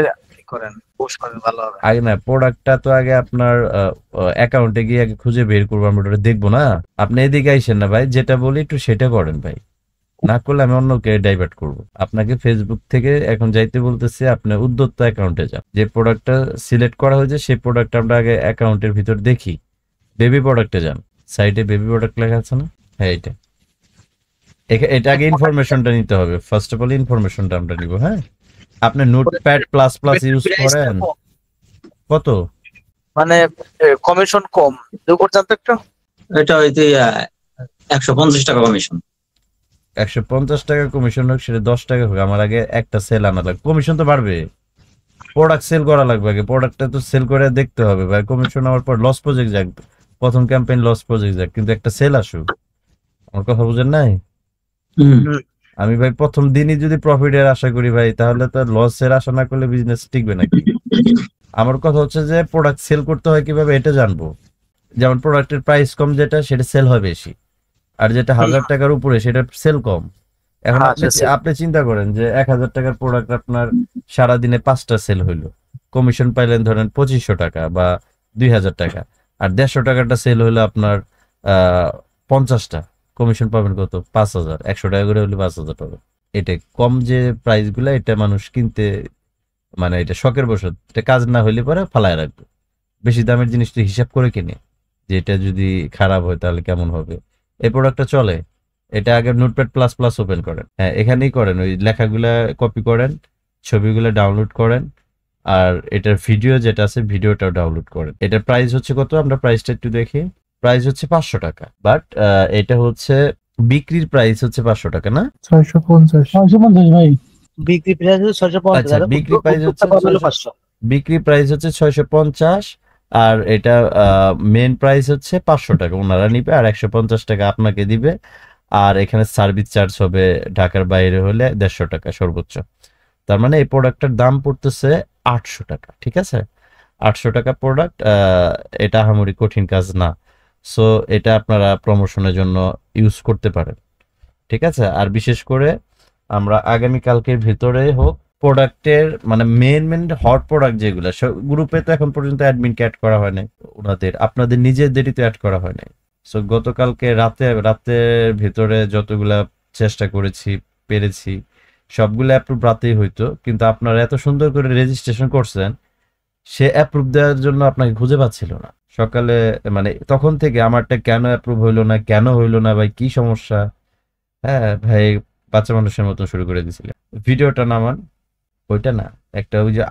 Speaker 6: করেন, পোস্ট করেন, ভালো হবে।
Speaker 1: আগে না, প্রোডাক্টটা তো আগে আপনার অ্যাকাউন্টে গিয়ে আগে খুঁজে বের করবো, আমরা ওটা দেখবো না। আপনি এদিকে আইসেন না ভাই, যেটা বলি একটু সেটা করেন ভাই, না করলে আমি অন্যকে ডাইভার্ট করব। আপনাকে ফেসবুক থেকে এখন যাইতে বলতেছি, আপনি উদ্যোক্তা অ্যাকাউন্টে যান। যে প্রোডাক্টটা সিলেক্ট করা হয়েছে সেই প্রোডাক্টটা আমরা আগে অ্যাকাউন্টের ভিতর দেখি। বেবি প্রোডাক্টে যান, সাইডে বেবি প্রোডাক্ট লেখা আছে না? হ্যাঁ, এটা আগে ইনফরমেশনটা নিতে হবে। ফার্স্ট অফ অল ইনফরমেশনটা আমরা নিব। হ্যাঁ, আপনি নোটপ্যাড প্লাস প্লাস ইউজ করেন? কত
Speaker 6: মানে কমিশন কম করছেন তো একটু?
Speaker 5: এটা হইতে 150 টাকা কমিশন।
Speaker 1: 150 টাকা কমিশন হোক, সেটা 10 টাকা হোক, আমার আগে একটা সেল আনা লাগবে। কমিশন তো বাড়বে, প্রোডাক্ট সেল করা লাগবে আগে, প্রোডাক্টটা তো সেল করে দেখতে হবে ভাই। কমিশন আমার পর লস প্রজেক্ট যাক, প্রথম ক্যাম্পেইন লস প্রজেক্ট যাক, কিন্তু একটা সেল আসুক। আমার কথা বুঝেন নাই? আমি ভাই প্রথম দিনই যদি প্রফিটের আশা করি ভাই, তাহলে তো লসের আশা না করলে বিজনেস টিকবে নাকি? আমার কথা হচ্ছে যে প্রোডাক্ট সেল করতে হয় কিভাবে এটা জানবো। যেমন প্রোডাক্টের প্রাইস কম যেটা, সেটা সেল হয় বেশি, আর যেটা 1000 টাকার উপরে সেটা সেল কম। এখন আপনি চিন্তা করেন যে 1000 টাকার প্রোডাক্ট আপনার সারাদিনে 5টা সেল হইলো, কমিশন পাইলেন ধরেন 2500 টাকা বা 2000 টাকা, আর 150 টাকাটা সেল হইলো আপনার 50টা, কমিশন পাবেন কত? 5000। 100 টাকা করে হলে 5000 পাবেন। এটা কম যে প্রাইস গুলা, এটা মানুষ কিনতে মানে এটা শখের বশত, এটা কাজ না হইলে পরে ফালায় রাখবে। বেশি দামের জিনিসটা হিসাব করে কিনে, যে এটা যদি খারাপ হয় তাহলে কেমন হবে। এই প্রোডাক্টটা চলে, এটা আগে নোটপ্যাড প্লাস প্লাস ওপেন করেন। হ্যাঁ, এখানেই করেন, ওই লেখাগুলা কপি করেন, ছবিগুলো ডাউনলোড করেন, আর এটার ভিডিও যেটা আছে ভিডিওটাও ডাউনলোড করেন। এটার প্রাইস হচ্ছে কত, আমরা প্রাইসটা একটু দেখি। প্রাইস হচ্ছে 500 টাকা, বাট এটা হচ্ছে বিক্রির প্রাইস হচ্ছে 500 টাকা না?
Speaker 2: 650
Speaker 7: ভাই।
Speaker 6: বিক্রি প্রাইস হচ্ছে 650।
Speaker 1: আচ্ছা, বিক্রি প্রাইস হচ্ছে 650, আর এটা মেন প্রাইস হচ্ছে 500 টাকা ওনারা নিবে, আর 150 টাকা আপনাকে দিবে। আর এখানে সার্ভিস চার্জ হবে ঢাকার বাইরে হলে 150 টাকা সর্বোচ্চ। তার মানে এই প্রোডাক্টটার দাম পড়তেছে 800 টাকা। ঠিক আছে, 800 টাকা প্রোডাক্ট, এটা আহামরি কঠিন কাজ না। সো এটা আপনারা প্রমোশনের জন্য ইউজ করতে পারেন। ঠিক আছে, আর বিশেষ করে আমরা আগামীকালকের ভিতরে হোক প্রোডাক্টের মানে মেন হট প্রোডাক্ট যেগুলো গ্রুপে তো এখন পর্যন্ত অ্যাডমিন অ্যাড করা হয় নাই, ওনাদের আপনাদের নিজেদেরই তো অ্যাড করা হয় নাই। সো গতকালকে রাতের ভিতরে যতগুলা চেষ্টা করেছি পেরেছি সবগুলো অ্যাপ্রুভ রাতেই হইতো, কিন্তু আপনারা এত সুন্দর করে রেজিস্ট্রেশন করছেন, সে অ্যাপ্রুভ দেওয়ার জন্য আপনাকে খুঁজে পাচ্ছিল না সকালে। মানে তখন থেকে আমারটা কেন অ্যাপ্রুভ হইলো না ভাই, কি সমস্যা? হ্যাঁ ভাই, বাচ্চা মানুষের মতো শুরু করে দিছিলেন। ভিডিওটা নামান, ওইটা না, একটা ওই যে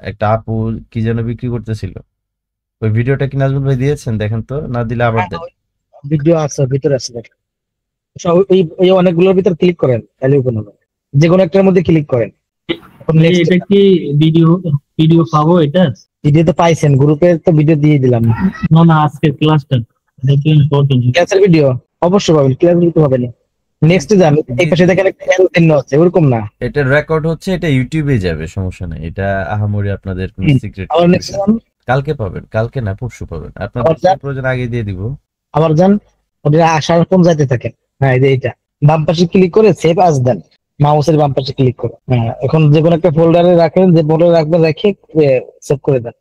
Speaker 1: একটা আপু কি যেন বিক্রি করতেছিল, ওই ভিডিওটা কি নাজমুল ভাই দিয়েছেন? দেখেন তো, না দিলে আবার দেন।
Speaker 7: ভিডিও আছে, ভিতরে আছে, দেখেন। এই অনেকগুলোর ভিতর ক্লিক করেন, তাহলে ওপেন হবে। যে কোনো একটার মধ্যে ক্লিক করেন।
Speaker 9: এটা কি ভিডিও পাবো? এটা
Speaker 7: ভিডিও তো পাইছেন, গ্রুপে তো ভিডিও দিয়ে দিলাম।
Speaker 9: না আজকে ক্লাসটা দেখি ইম্পর্টেন্ট
Speaker 7: ক্লাসের ভিডিও অবশ্যই পাবেন, ক্লাস ভিডিও পাবেন। নেক্সট যান, এই পাশে দেখেন একটা এল চিহ্ন আছে, ওরকম না,
Speaker 1: এটা রেকর্ড হচ্ছে, এটা ইউটিউবে যাবে, সমস্যা নাই। এটা আহামরি আপনাদের কোনো সিক্রেট।
Speaker 7: আবার নেক্সট যান,
Speaker 1: কালকে পাবেন, কালকে না পরশু পাবেন, আপনাদের প্রয়োজন আগে দিয়ে দিব।
Speaker 7: আবার যান, ওটা আসার কোন যাইতে থাকেন। হ্যাঁ, এই যে এইটা বাম পাশে ক্লিক করে সেভ আজ দেন, মাউসের বাম পাশে ক্লিক করে। হ্যাঁ, এখন যে কোনো একটা ফোল্ডারে রাখেন, যে ফোল্ডারে রাখবেন, রেখে সেভ করে দেন।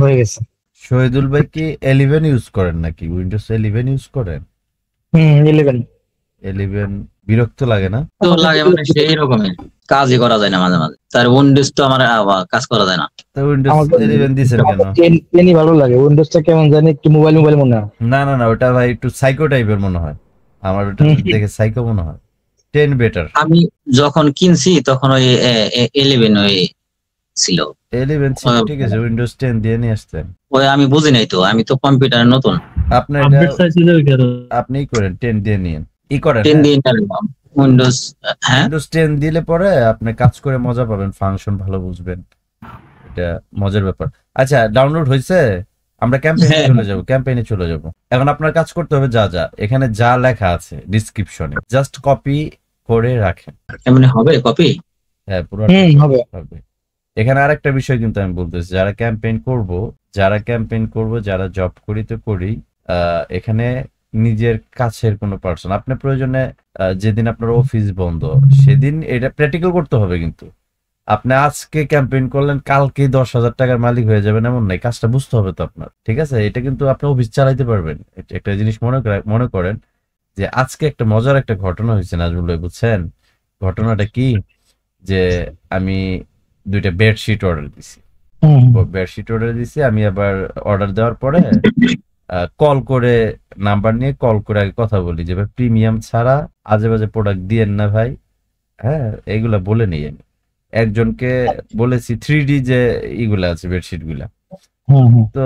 Speaker 7: হয়ে গেছে।
Speaker 1: শহীদুল ভাই কি 11 ইউজ করেন নাকি উইন্ডোজ 11 ইউজ করেন?
Speaker 7: 11
Speaker 1: 11 বিরক্ত লাগে না?
Speaker 5: তো লাগে মানে সেই রকমের কাজই করা যায় না মাঝে মাঝে। তার উইন্ডোজ তো আমার কাজ করা যায় না।
Speaker 1: তো উইন্ডোজ
Speaker 7: আমাকে
Speaker 1: 11 দিছেন কেন?
Speaker 7: টেনই ভালো লাগে, উইন্ডোজটা কেমন জানি একটু মোবাইল মোবাইল মনে হয়।
Speaker 1: না ওটা ভাই একটু সাইকো টাইপের মনে হয় আমার, ওটা দেখে সাইকো মনে হয়। 10 বেটার।
Speaker 5: আমি যখন কিনছি তখন ওই 11 ওই ছিল।
Speaker 1: 11 ছিল, ঠিক আছে, উইন্ডোজ 10 দিয়ে নিয়ে আসতেন।
Speaker 5: ওই আমি বুঝি নাই তো, আমি তো কম্পিউটারে নতুন।
Speaker 1: আপনি
Speaker 9: আপডেট চাইছিল কেন?
Speaker 1: আপনি করেন 10 দিয়ে নিন, ই করেন
Speaker 5: 10 দিয়ে নিলাম উইন্ডোজ। হ্যাঁ,
Speaker 1: উইন্ডোজ 10 দিলে পরে আপনি কাজ করে মজা পাবেন, ফাংশন ভালো বুঝবেন, এটা মজার ব্যাপার। আচ্ছা, ডাউনলোড হয়েছে? আমরা ক্যাম্পেইনে চলে যাব, ক্যাম্পেইনে চলে যাব। এখন আপনার কাজ করতে হবে যা এখানে যা লেখা আছে ডেসক্রিপশনে জাস্ট কপি করে রাখেন।
Speaker 5: এমনি হবে কপি?
Speaker 1: হ্যাঁ, পুরো
Speaker 7: হবে।
Speaker 1: এখানে আরেকটা বিষয় কিন্তু আমি বলতেছি, যারা ক্যাম্পেইন করব, যারা জব করি তো করি, এখানে নিজের কাছের কোনো পার্সন, আপনি প্রয়োজনে যেদিন আপনার অফিস বন্ধ সেদিন এটা প্র্যাকটিক্যাল করতে হবে। কিন্তু আপনি আজকে ক্যাম্পেইন করলেন, কালকে 10,000 টাকার মালিক হয়ে যাবেন এমন নাই, কাজটা বুঝতে হবে তো আপনার, ঠিক আছে? এটা কিন্তু আপনি অফিস চালাইতে পারবেন। একটা জিনিস মনে করেন যে আজকে একটা মজার একটা ঘটনা হয়েছে নাজমুল ভাই, বুঝছেন? ঘটনাটা কি, যে আমি 2টা বেডশিট অর্ডার দিছি। আমি আবার অর্ডার দেওয়ার পরে কল করে, নাম্বার নিয়ে কল করে আগে কথা বলি যে ভাই প্রিমিয়াম ছাড়া আজে বাজে প্রোডাক্ট দিয়েন না ভাই। হ্যাঁ, এইগুলা বলে নিই। আমি একজনকে বলেছি 3D যে ইগুলা আছে বেডশিট গুলা, তো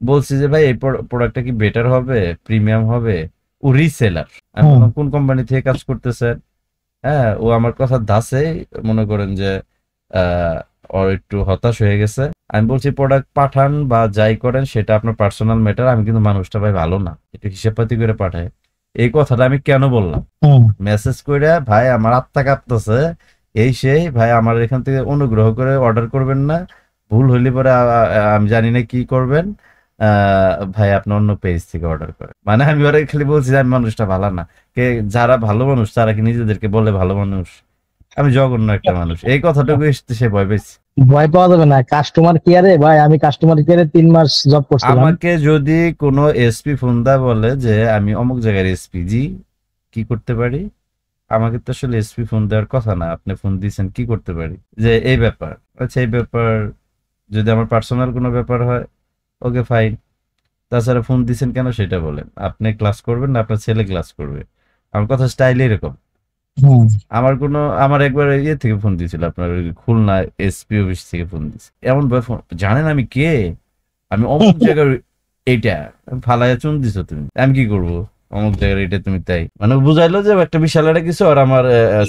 Speaker 1: বলছি যে ভাই এই প্রোডাক্টটা কি বেটার হবে, প্রিমিয়াম হবে? ও রিসেলার, আমি বললাম কোন কোম্পানি থেকে কাজ করতেছেন? হ্যাঁ, ও আমার কথা দাসে মনে করেন যে ওর একটু হতাশ হয়ে গেছে। আমি বলছি প্রোডাক্ট পাঠান বা যাই করেন সেটা আপনার পার্সোনাল ম্যাটার, আমি কিন্তু মানুষটা ভাই ভালো না, একটু হিসাবপাতি করে পাঠায়। এই কথাটা আমি কেন বললাম, মেসেজ করে ভাই আমার আত্মা কাঁপতেছে, এই সেই ভাই আমার এখান থেকে অনুগ্রহ করে অর্ডার করবেন না, ভুল হইলে পরে আমি জানি না কি করবেন, ভাই আপনি অন্য পেজ থেকে অর্ডার করেন। মানে আমি ওরা খালি বলছি যে আমি মানুষটা ভালো না, কে যারা ভালো মানুষ তারা কি নিজেদেরকে বলে ভালো মানুষ? আমি জঘন্য একটা মানুষ, এই কথাটুকু এসে সে ভয় পেয়েছে।
Speaker 7: ভয় পাওয়া যাবে না, কাস্টমার কেয়ারে ভাই, আমি কাস্টমার কেয়ারে 3 মাস জব করছিলাম।
Speaker 1: আমাকে যদি কোনো এসপি ফোন দা বলে যে আমি অমুক জায়গার এসপি, জি কি করতে পারি? আমাকে তো আসলে এসপি ফোন দেওয়ার কথা না, আপনি ফোন দিয়েছেন কি করতে পারি? যে এই ব্যাপার, আচ্ছা এই ব্যাপার যদি আমার পার্সোনাল কোনো ব্যাপার হয় ওকে ফাইন, তাছাড়া ফোন দিয়েছেন কেন সেটা বলেন। আপনি ক্লাস করবেন না আপনার ছেলে ক্লাস করবে? আমার কথা স্টাইল এরকম। আমার একবার ইয়ে থেকে ফোন দিয়েছিল, আপনার খুলনা এসপি অফিস থেকে ফোন দিয়েছে, এমন ফোন, জানেন আমি কে? আমি অমুক জায়গার এইটা, ফালাইয়া চুন দিছো তুমি, আমি কি করবো? অমুক জায়গার এটা তুমি, তাই মানে বুঝাইলো যে একটা বিশাল একটা কিছু আর আমার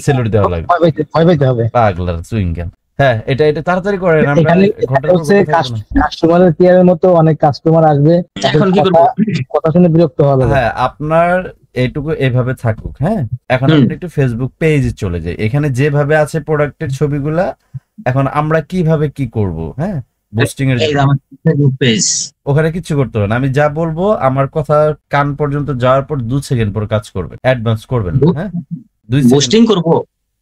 Speaker 1: সেলুট দেওয়া লাগবে, পাগলার চুইংগাম। হ্যাঁ, এটা তাড়াতাড়ি করেন, আমরা
Speaker 7: কাস্টমারের কেয়ারের মতো অনেক কাস্টমার আসবে, এখন কি করব, কথা শুনে বিরক্ত হবে।
Speaker 1: হ্যাঁ, আপনার এইটুকু এভাবে থাকুক। হ্যাঁ, এখন আপনি একটু ফেসবুক পেজে চলে যাই, এখানে যেভাবে আছে প্রোডাক্টের ছবিগুলা, এখন আমরা কিভাবে কি করব? হ্যাঁ, বুস্টিং এর পেজ, ওখানে কিছু করতে হবে না, আমি যা বলবো আমার কথা কান পর্যন্ত যাওয়ার পর 2 সেকেন্ড পর কাজ করবে, অ্যাডভান্স করবেন। হ্যাঁ, 2 বুস্টিং করব।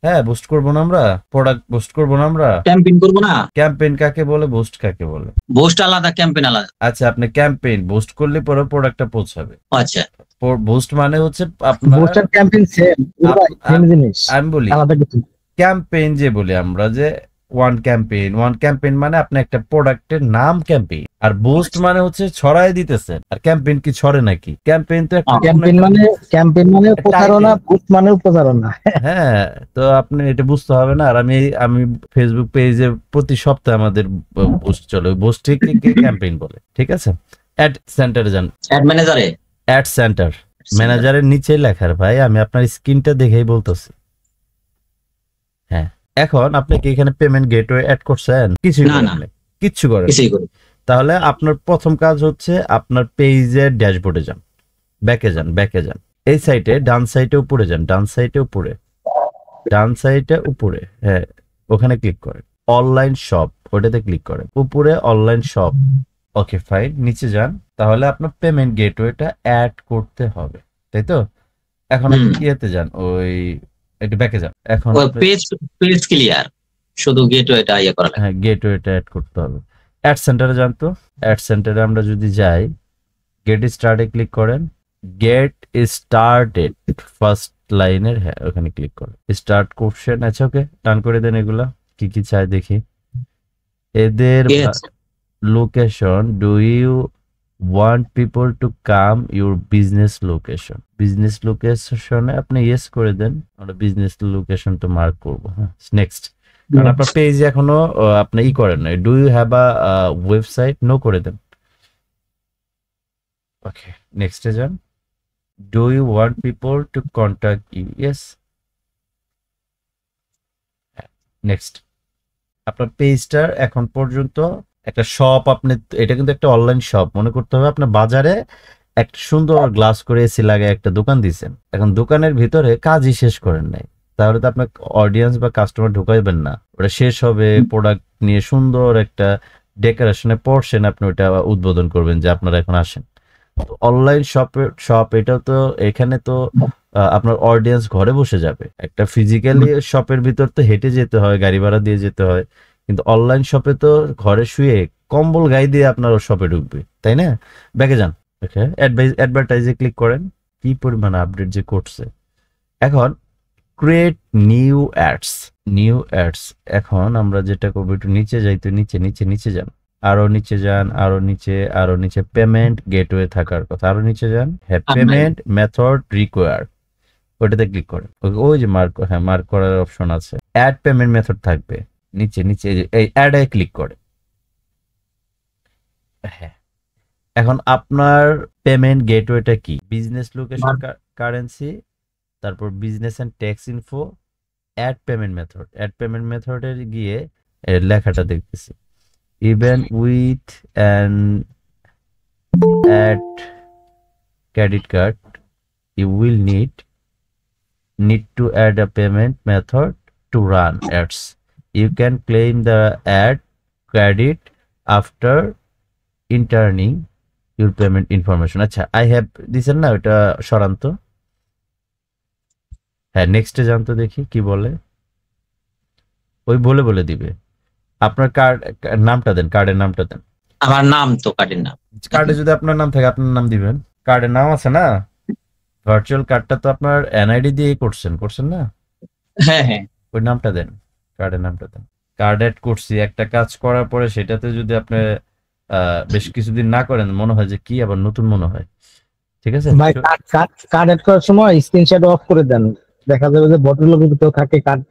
Speaker 1: হ্যাঁ, বুস্ট করবো না আমরা, প্রোডাক্ট বুস্ট করবো না আমরা, ক্যাম্পেইন করবো না। ক্যাম্পেইন কাকে বলে, বুস্ট কাকে বলে? বুস্ট আলাদা, ক্যাম্পেইন আলাদা। আচ্ছা, আপনি ক্যাম্পেইন বুস্ট করলে পরে প্রোডাক্টটা পৌঁছাবে। আচ্ছা, বুস্ট মানে হচ্ছে আপনার
Speaker 7: বুস্ট আর ক্যাম্পেইন সেম জিনিস,
Speaker 1: আমি বলি
Speaker 7: আলাদা কিছু।
Speaker 1: ক্যাম্পেইন যে বলি আমরা, যে ওয়ান ক্যাম্পেইন মানে আপনি একটা প্রোডাক্টের নাম ক্যাম্পেইন, আর বুস্ট মানে হচ্ছে ছড়ায় দিতেছেন। আর ক্যাম্পেইন কি ছড়ে নাকি? ক্যাম্পেইন তো
Speaker 7: ক্যাম্পেইন মানে প্রচারণা, বুস্ট মানে প্রচারণা।
Speaker 1: হ্যাঁ, তো আপনি এটা বুঝতে হবে না। আর আমি ফেসবুক পেজে প্রতি সপ্তাহে আমাদের বুস্ট চলে, বুস্ট থেকে ক্যাম্পেইন বলে, ঠিক আছে? অ্যাড সেন্টারে যান, অ্যাড ম্যানেজারে, অ্যাড সেন্টার ম্যানেজারের নিচে লেখার ভাই, আমি আপনার স্ক্রিনটা দেখেই বলতেছি। হ্যাঁ, এখন আপনি কি এখানে পেমেন্ট গেটওয়ে অ্যাড করছেন? কিচ্ছু করেন, তাহলে আপনার প্রথম কাজ হচ্ছে আপনার পেজের ড্যাশবোর্ডে যান, ব্যাকে যান, এই সাইটে ডান সাইডে উপরে যান, ডান সাইডে উপরে, হ্যাঁ ওখানে ক্লিক করেন, অনলাইন শপ ওটাতে ক্লিক করেন, উপরে অনলাইন শপ, ওকে ফাইন। নিচে যান, তাহলে আপনার পেমেন্ট গেটওয়েটা অ্যাড করতে হবে, তাই তো? এখন আপনি ইয়েতে যান, ওই একটু ব্যাকে যান, এখন পেজ ক্লিয়ার, শুধু গেটওয়েটা ইয়ে করা লাগে। হ্যাঁ, গেটওয়েটা অ্যাড করতে হবে। অ্যাড সেন্টারে যান, তো অ্যাড সেন্টারে আমরা যদি যাই, গেট স্টার্টে ক্লিক করেন, গেট স্টার্টেড ফার্স্ট লাইনের, হ্যাঁ ওখানে ক্লিক করো, স্টার্ট কোশ্চেন। আচ্ছা ওকে, ডান করে দেন। এগুলা কি কি চাই দেখি। এদের
Speaker 5: Yes.
Speaker 1: Location, do you want people to come your business location? Business লোকেশনে আপনি ইয়েস করে দেন, আমরা বিজনেস লোকেশন তো মার্ক করবো। হ্যাঁ নেক্সট, কারণ আপনার পেজ এখনো আপনি ই করেন নাই। Do you have a website? No করে দেন। ওকে নেক্সটে যান। Do you want people to contact you? Yes. Next, আপনার পেজটার এখন পর্যন্ত একটা শপ, আপনি এটা কিন্তু একটা অনলাইন শপ মনে করতে হবে। আপনার বাজারে একটা সুন্দর গ্লাস করে এসি লাগায় একটা দোকান দিয়েছেন, এখন দোকানের ভিতরে কাজই শেষ করেন নাই, তাহলে তো আপনার অডিয়েন্স বা কাস্টমার ঢুকাইবেন না। ওটা শেষ হবে, প্রোডাক্ট নিয়ে সুন্দর একটা ডেকোরেশনে পড়ছেন, আপনি ওটা উদ্বোধন করবেন যে আপনারা এখন আসেন। অনলাইন শপ এটা তো, এখানে তো আপনার অডিয়েন্স ঘরে বসে যাবে। একটা ফিজিক্যালি শপের ভিতর তো হেঁটে যেতে হয়, গাড়ি ভাড়া দিয়ে যেতে হয়, কিন্তু অনলাইন শপে তো ঘরে শুয়ে কম্বল গায়ে দিয়ে আপনার শপে ঢুকবে, তাই না? ব্যাকে যান। ওকে, অ্যাডভার্টাইজে ক্লিক করেন। কি পরিমাণ আপডেট যে করছে। এখন create new ads. New ads এখন আমরা যেটা করবো, একটু নিচে যাই, তো নিচে নিচে নিচে যান, আরো নিচে যান, আরো নিচে, আরো নিচে। পেমেন্ট গেটওয়ে থাকার কথা, আরো নিচে যান। হ্যাঁ, পেমেন্ট মেথড রিকোয়ার্ড, ওটাতে ক্লিক করেন। ওই যে মার্ক, হ্যাঁ মার্ক করার অপশন আছে। অ্যাড পেমেন্ট মেথড থাকবে নিচে নিচে, এই অ্যাডে ক্লিক করে। হ্যাঁ, এখন আপনার পেমেন্ট গেটওয়েটা কি? বিজনেস লোকেশন কারেন্সি, তারপর business and tax info, add payment method. Add payment মেথডে গিয়ে লেখাটা দেখতেছি, even with an add credit card you will need to add a payment method to run ads. You can claim the ad credit after entering your payment information. আচ্ছা, I have দিছেন না, ওটা সরান্ত। হ্যাঁ, নেক্সটে যান তো দেখি কি বলে। ওই বলে বলে দিবে। আপনার কার্ড নামটা দেন, কার্ডের নামটা দেন।
Speaker 5: আমার নাম তো কার্ডের নাম।
Speaker 1: কার্ডে যদি আপনার নাম থাকে আপনার নাম দিবেন। কার্ডের নাম আছে না, ভার্চুয়াল কার্ডটা তো আপনার এনআইডি দিয়ে করছেন না?
Speaker 5: হ্যাঁ হ্যাঁ,
Speaker 1: ওই নামটা দেন, কার্ডের নামটা দেন। কার্ড অ্যাড করছি, একটা কাজ করার পরে সেটাতে যদি আপনি বেশ কিছুদিন না করেন, মনে হয় যে কি আবার নতুন মনে হয়। ঠিক আছে
Speaker 7: ভাই, কার্ড অ্যাড করার সময় স্ক্রিনশট অফ করে দেন, দেখা যাবে যে ভদ্রলোকের ভিতর থাকে কার্ড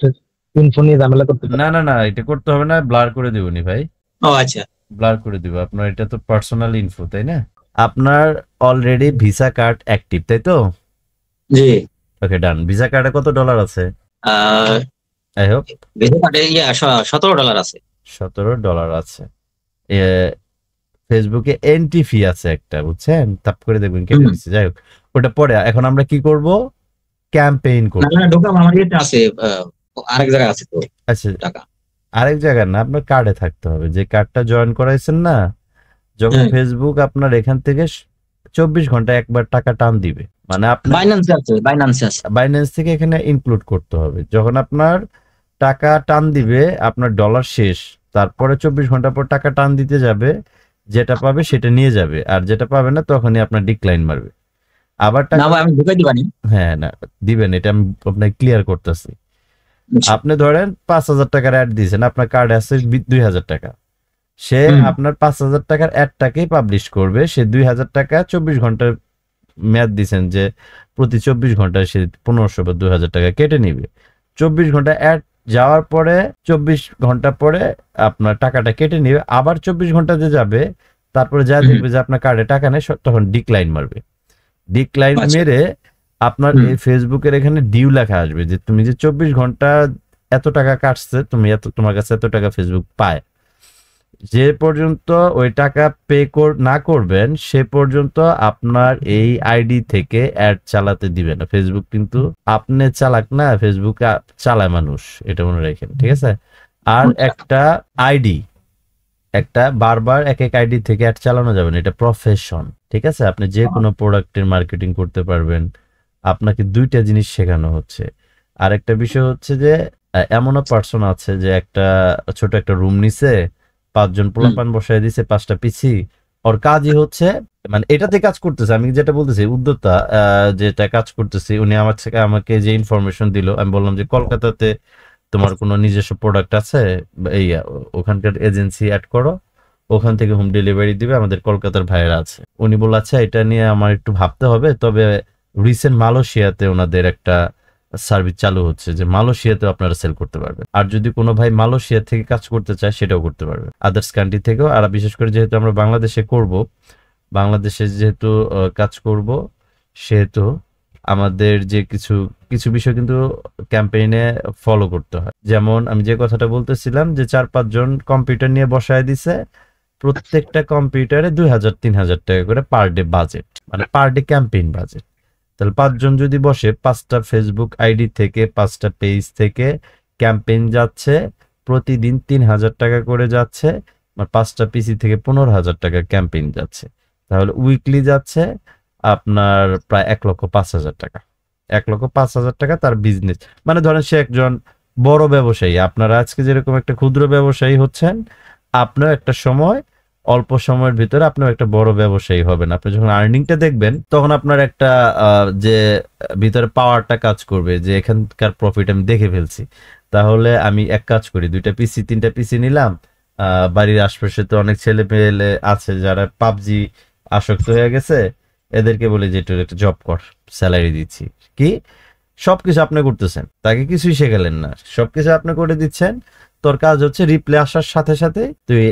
Speaker 7: ইনফো নিয়ে ঝামেলা করতে।
Speaker 1: না না না, এটা করতে হবে না, ব্লার করে দিবনি ভাই।
Speaker 5: ও আচ্ছা,
Speaker 1: ব্লার করে দিব। আপনার এটা তো পার্সোনাল ইনফো, তাই না? আপনার অলরেডি ভিসা কার্ড অ্যাক্টিভ, তাই তো?
Speaker 5: জি।
Speaker 1: ওকে ডান। ভিসা কার্ডে কত ডলার আছে? আই হোপ
Speaker 5: ভিসা কার্ডে $17 আছে।
Speaker 1: $17 আছে। ফেসবুকে এন্ট্রি ফি আছে একটা, বুঝছেন? তাপ করে দেখবেন কেটে দিচ্ছে। যাই হোক, ওটা পরে। এখন আমরা কি করব? ক্যাম্পেইন করব।
Speaker 5: না ঢোকা আমার ইয়েতে আছে, আরেক জায়গায় আছে তো
Speaker 1: আচ্ছা,
Speaker 5: টাকা।
Speaker 1: আরেক জায়গায় না, আপনার কার্ডে থাকতে হবে। যে কার্ডটা জয়েন করাইছেন না, যখন ফেসবুক আপনার এখান থেকে 24 ঘন্টায় একবার টাকা টান দিবে, মানে আপনি বাইন্যান্স থেকে এখানে ইনক্লুড করতে হবে। যখন আপনার টাকা টান দিবে, আপনার ডলার শেষ, তারপরে 24 ঘন্টা পর টাকা টান দিতে যাবে, যেটা পাবে সেটা নিয়ে যাবে, আর যেটা পাবে না তখনই আপনার ডিক্লাইন মারবে। আবার টাকা
Speaker 5: আমি ঢুকাই দিবানি।
Speaker 1: হ্যাঁ না দিবেন, এটা আমি আপনাকে ক্লিয়ার করতেছি। আপনি ধরেন 5,000 টাকার অ্যাড দিয়েছেন, আপনার কার্ডে আছে 2,000 টাকা, সে আপনার 5,000 টাকার অ্যাডটাকেই পাবলিশ করবে। সে 2,000 টাকা 24 ঘন্টার মেয়াদ দিয়েছেন, যে প্রতি 24 ঘন্টায় সে 1,500 বা 2,000 টাকা কেটে নিবে। 24 ঘন্টা অ্যাড যাওয়ার পরে 24 ঘন্টা পরে আপনার টাকাটা কেটে নিবে। আবার 24 ঘন্টাতে যাবে, তারপরে যা দেখবে যে আপনার কার্ডে টাকা নেই, তখন ডিক্লাইন মারবে। ডিক্লাইন মেরে আপনার এই ফেসবুকের এখানে ডিউ লেখা আসবে, যে তুমি যে 24 ঘন্টা এত টাকা কাটছে, তুমি তোমার কাছে এত টাকা ফেসবুক পায়। যে পর্যন্ত ওই টাকা পে না করবেন, সে পর্যন্ত আপনার এই আইডি থেকে অ্যাড চালাতে দিবে না ফেসবুক। কিন্তু আপনি চালাক না, ফেসবুক চালায় মানুষ, এটা মনে রাখেন, ঠিক আছে? আর একটা আইডি, একটা বারবার এক আইডি থেকে অ্যাড চালানো যাবে না, এটা প্রফেশন, ঠিক আছে? আপনি যে কোনো প্রোডাক্টের মার্কেটিং করতে পারবেন। আপনাকে 2টা জিনিস শেখানো হচ্ছে। আর একটা বিষয় হচ্ছে যে এমনও পার্সন আছে যে একটা ছোট একটা রুম নিছে, 5 জন পোলাপান বসায় দিছে, 5টা পিসি, ওর কাজই হচ্ছে মানে এটাতে কাজ করতেছে। আমি যেটা বলতেছি উদ্যোক্তা যেটা কাজ করতেছি, উনি আমার থেকে আমাকে যে ইনফরমেশন দিল, আমি বললাম যে কলকাতাতে তোমার কোনো নিজস্ব প্রোডাক্ট আছে, এই ওখানকার এজেন্সি অ্যাড করো, ওখান থেকে হোম ডেলিভারি দিবে, আমাদের কলকাতার ভাইয়েরা আছে। উনি বলল আচ্ছা এটা নিয়ে আমার একটু ভাবতে হবে, তবে রিসেন্ট মালয়েশিয়াতে ওনাদের একটা সার্ভিস চালু হচ্ছে যে মালয়েশিয়াতেও আপনারা সেল করতে পারবেন। আর যদি কোনো ভাই মালয়েশিয়া থেকে কাজ করতে চায় সেটাও করতে পারবে, আদার্স কান্ট্রি থেকেও। আর বিশেষ করে যেহেতু আমরা বাংলাদেশে করব, বাংলাদেশে যেহেতু কাজ করব, সেহেতু আমাদের যে কিছু কিছু বিষয় কিন্তু ক্যাম্পেইনে ফলো করতে হয়। যেমন আমি যে কথাটা বলতেছিলাম যে 4-5 জন কম্পিউটার নিয়ে বসায় দিছে, প্রত্যেকটা কম্পিউটারে 2000-3000 টাকা করে পার ডে বাজেট, মানে পার ডে ক্যাম্পেইন বাজেট। তাহলে 5 জন যদি বসে, 5টা ফেসবুক আইডি থেকে 5টা পেজ থেকে ক্যাম্পেইন যাচ্ছে, প্রতিদিন 3000 টাকা করে যাচ্ছে, আর 5টা পিসি থেকে 15,000 টাকা ক্যাম্পেইন যাচ্ছে। তাহলে উইকলি যাচ্ছে আপনার প্রায় 1,05,000 টাকা। 1,05,000 টাকা তার বিজনেস। মানে ধরেন সে একজন বড় ব্যবসায়ী। আপনারা আজকে যেরকম একটা ক্ষুদ্র ব্যবসায়ী হচ্ছেন, আপনিও একটা সময় অল্প সময়ের ভিতরে আপনিও একটা বড় ব্যবসায়ী হবেন। আপনি যখন আর্নিংটা দেখবেন, তখন আপনার একটা যে ভিতরে পাওয়ারটা কাজ করবে যে এখানকার প্রফিট আমি দেখে ফেলছি। তাহলে আমি এক কাজ করি, 2টা পিসি 3টা পিসি নিলাম। বাড়ির আশপাশে তো অনেক ছেলে পেলে আছে যারা পাবজি আসক্ত হয়ে গেছে, এদেরকে বলে যে একটা জব কর, স্যালারি দিচ্ছি। কি সবকিছু আপনি করতেছেন, তাকে কিছুই শেখালেন না, সবকিছু আপনি করে দিচ্ছেন। তোর কাজ হচ্ছে রিপ্লে আসার সাথে সাথে তুই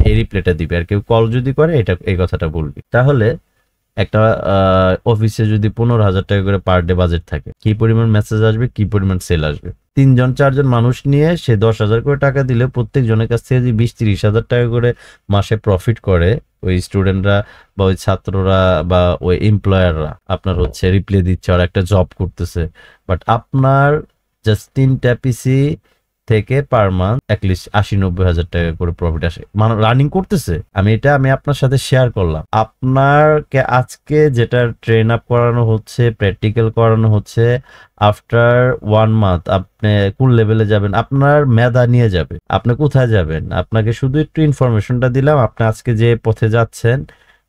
Speaker 1: এই রিপ্লেটা দিবি, আর কেউ কল যদি করে এই কথাটা বলবি। তাহলে একটা অফিসে যদি 15,000 টাকা করে পার ডে বাজেট থাকে, কি পরিমাণ মেসেজ আসবে, কি পরিমাণ সেল আসবে। 3-4 জন মানুষ নিয়ে সে 10,000 করে টাকা দিলে প্রত্যেক জনের কাছ থেকে যদি 20-30,000 টাকা করে মাসে প্রফিট করে, ওই স্টুডেন্টরা বা ওই ছাত্ররা বা ওই এমপ্লয়াররা আপনার হচ্ছে রিপ্লে দিচ্ছে আর একটা জব করতেছে। বাট আপনার জাস্ট 3টা পিসি থেকে পার মান্থ অ্যাটলিস্ট 80-90,000 টাকা করে প্রফিট আসে, মানে রানিং করতেছে। আমি আপনার সাথে শেয়ার করলাম। আপনারকে আজকে যেটা ট্রেন আপ করানো হচ্ছে, প্র্যাকটিক্যাল করানো হচ্ছে, আফটার 1 মান্থ আপনি কোন লেভেলে যাবেন, আপনার মেধা নিয়ে যাবে। আপনি কোথায় যাবেন, আপনাকে শুধু একটু ইনফরমেশনটা দিলাম। আপনি আজকে যে পথে যাচ্ছেন,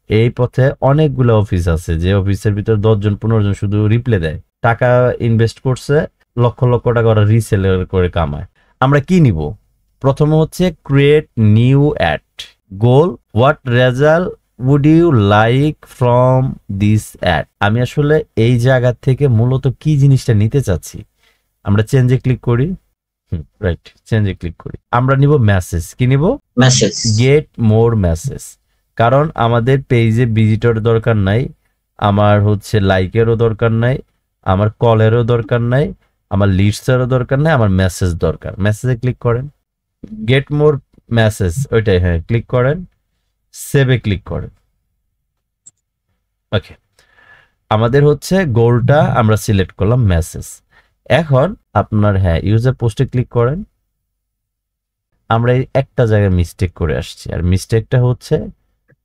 Speaker 1: এই পথে অনেকগুলো অফিস আছে, যে অফিসের ভিতর 10-15 জন শুধু রিপ্লে দেয়, টাকা ইনভেস্ট করছে, লক্ষ লক্ষ টাকা ওরা রিসেল করে কামায়। আমরা কি নিব? প্রথম হচ্ছে create new ad. Goal, what result would you like from this ad. আমি আসলে এই জায়গা থেকে মূলত কি জিনিসটা নিতে চাচ্ছি। আমরা চেঞ্জে ক্লিক করি, রাইট, চেঞ্জে ক্লিক করি। আমরা নিব মেসেজ। কি নিব?
Speaker 5: মেসেজ।
Speaker 1: Get more message. কারণ আমাদের পেজে ভিজিটর দরকার নাই, আমার হচ্ছে লাইকেরও দরকার নাই, আমার কলেরও দরকার নাই, আমার লিস্টেরও দরকার নাই, আমার মেসেজ দরকার। মেসেজে ক্লিক করেন, গেট মোর মেসেজ, ওইটাই, হ্যাঁ ক্লিক করেন, সেভে ক্লিক করেন। ওকে, আমাদের হচ্ছে গোলটা আমরা সিলেক্ট করলাম মেসেজ। এখন আপনার ইউজার পোস্টে ক্লিক করেন। আমরা এই একটা জায়গায় মিস্টেক করে আসছি, আর মিস্টেকটা হচ্ছে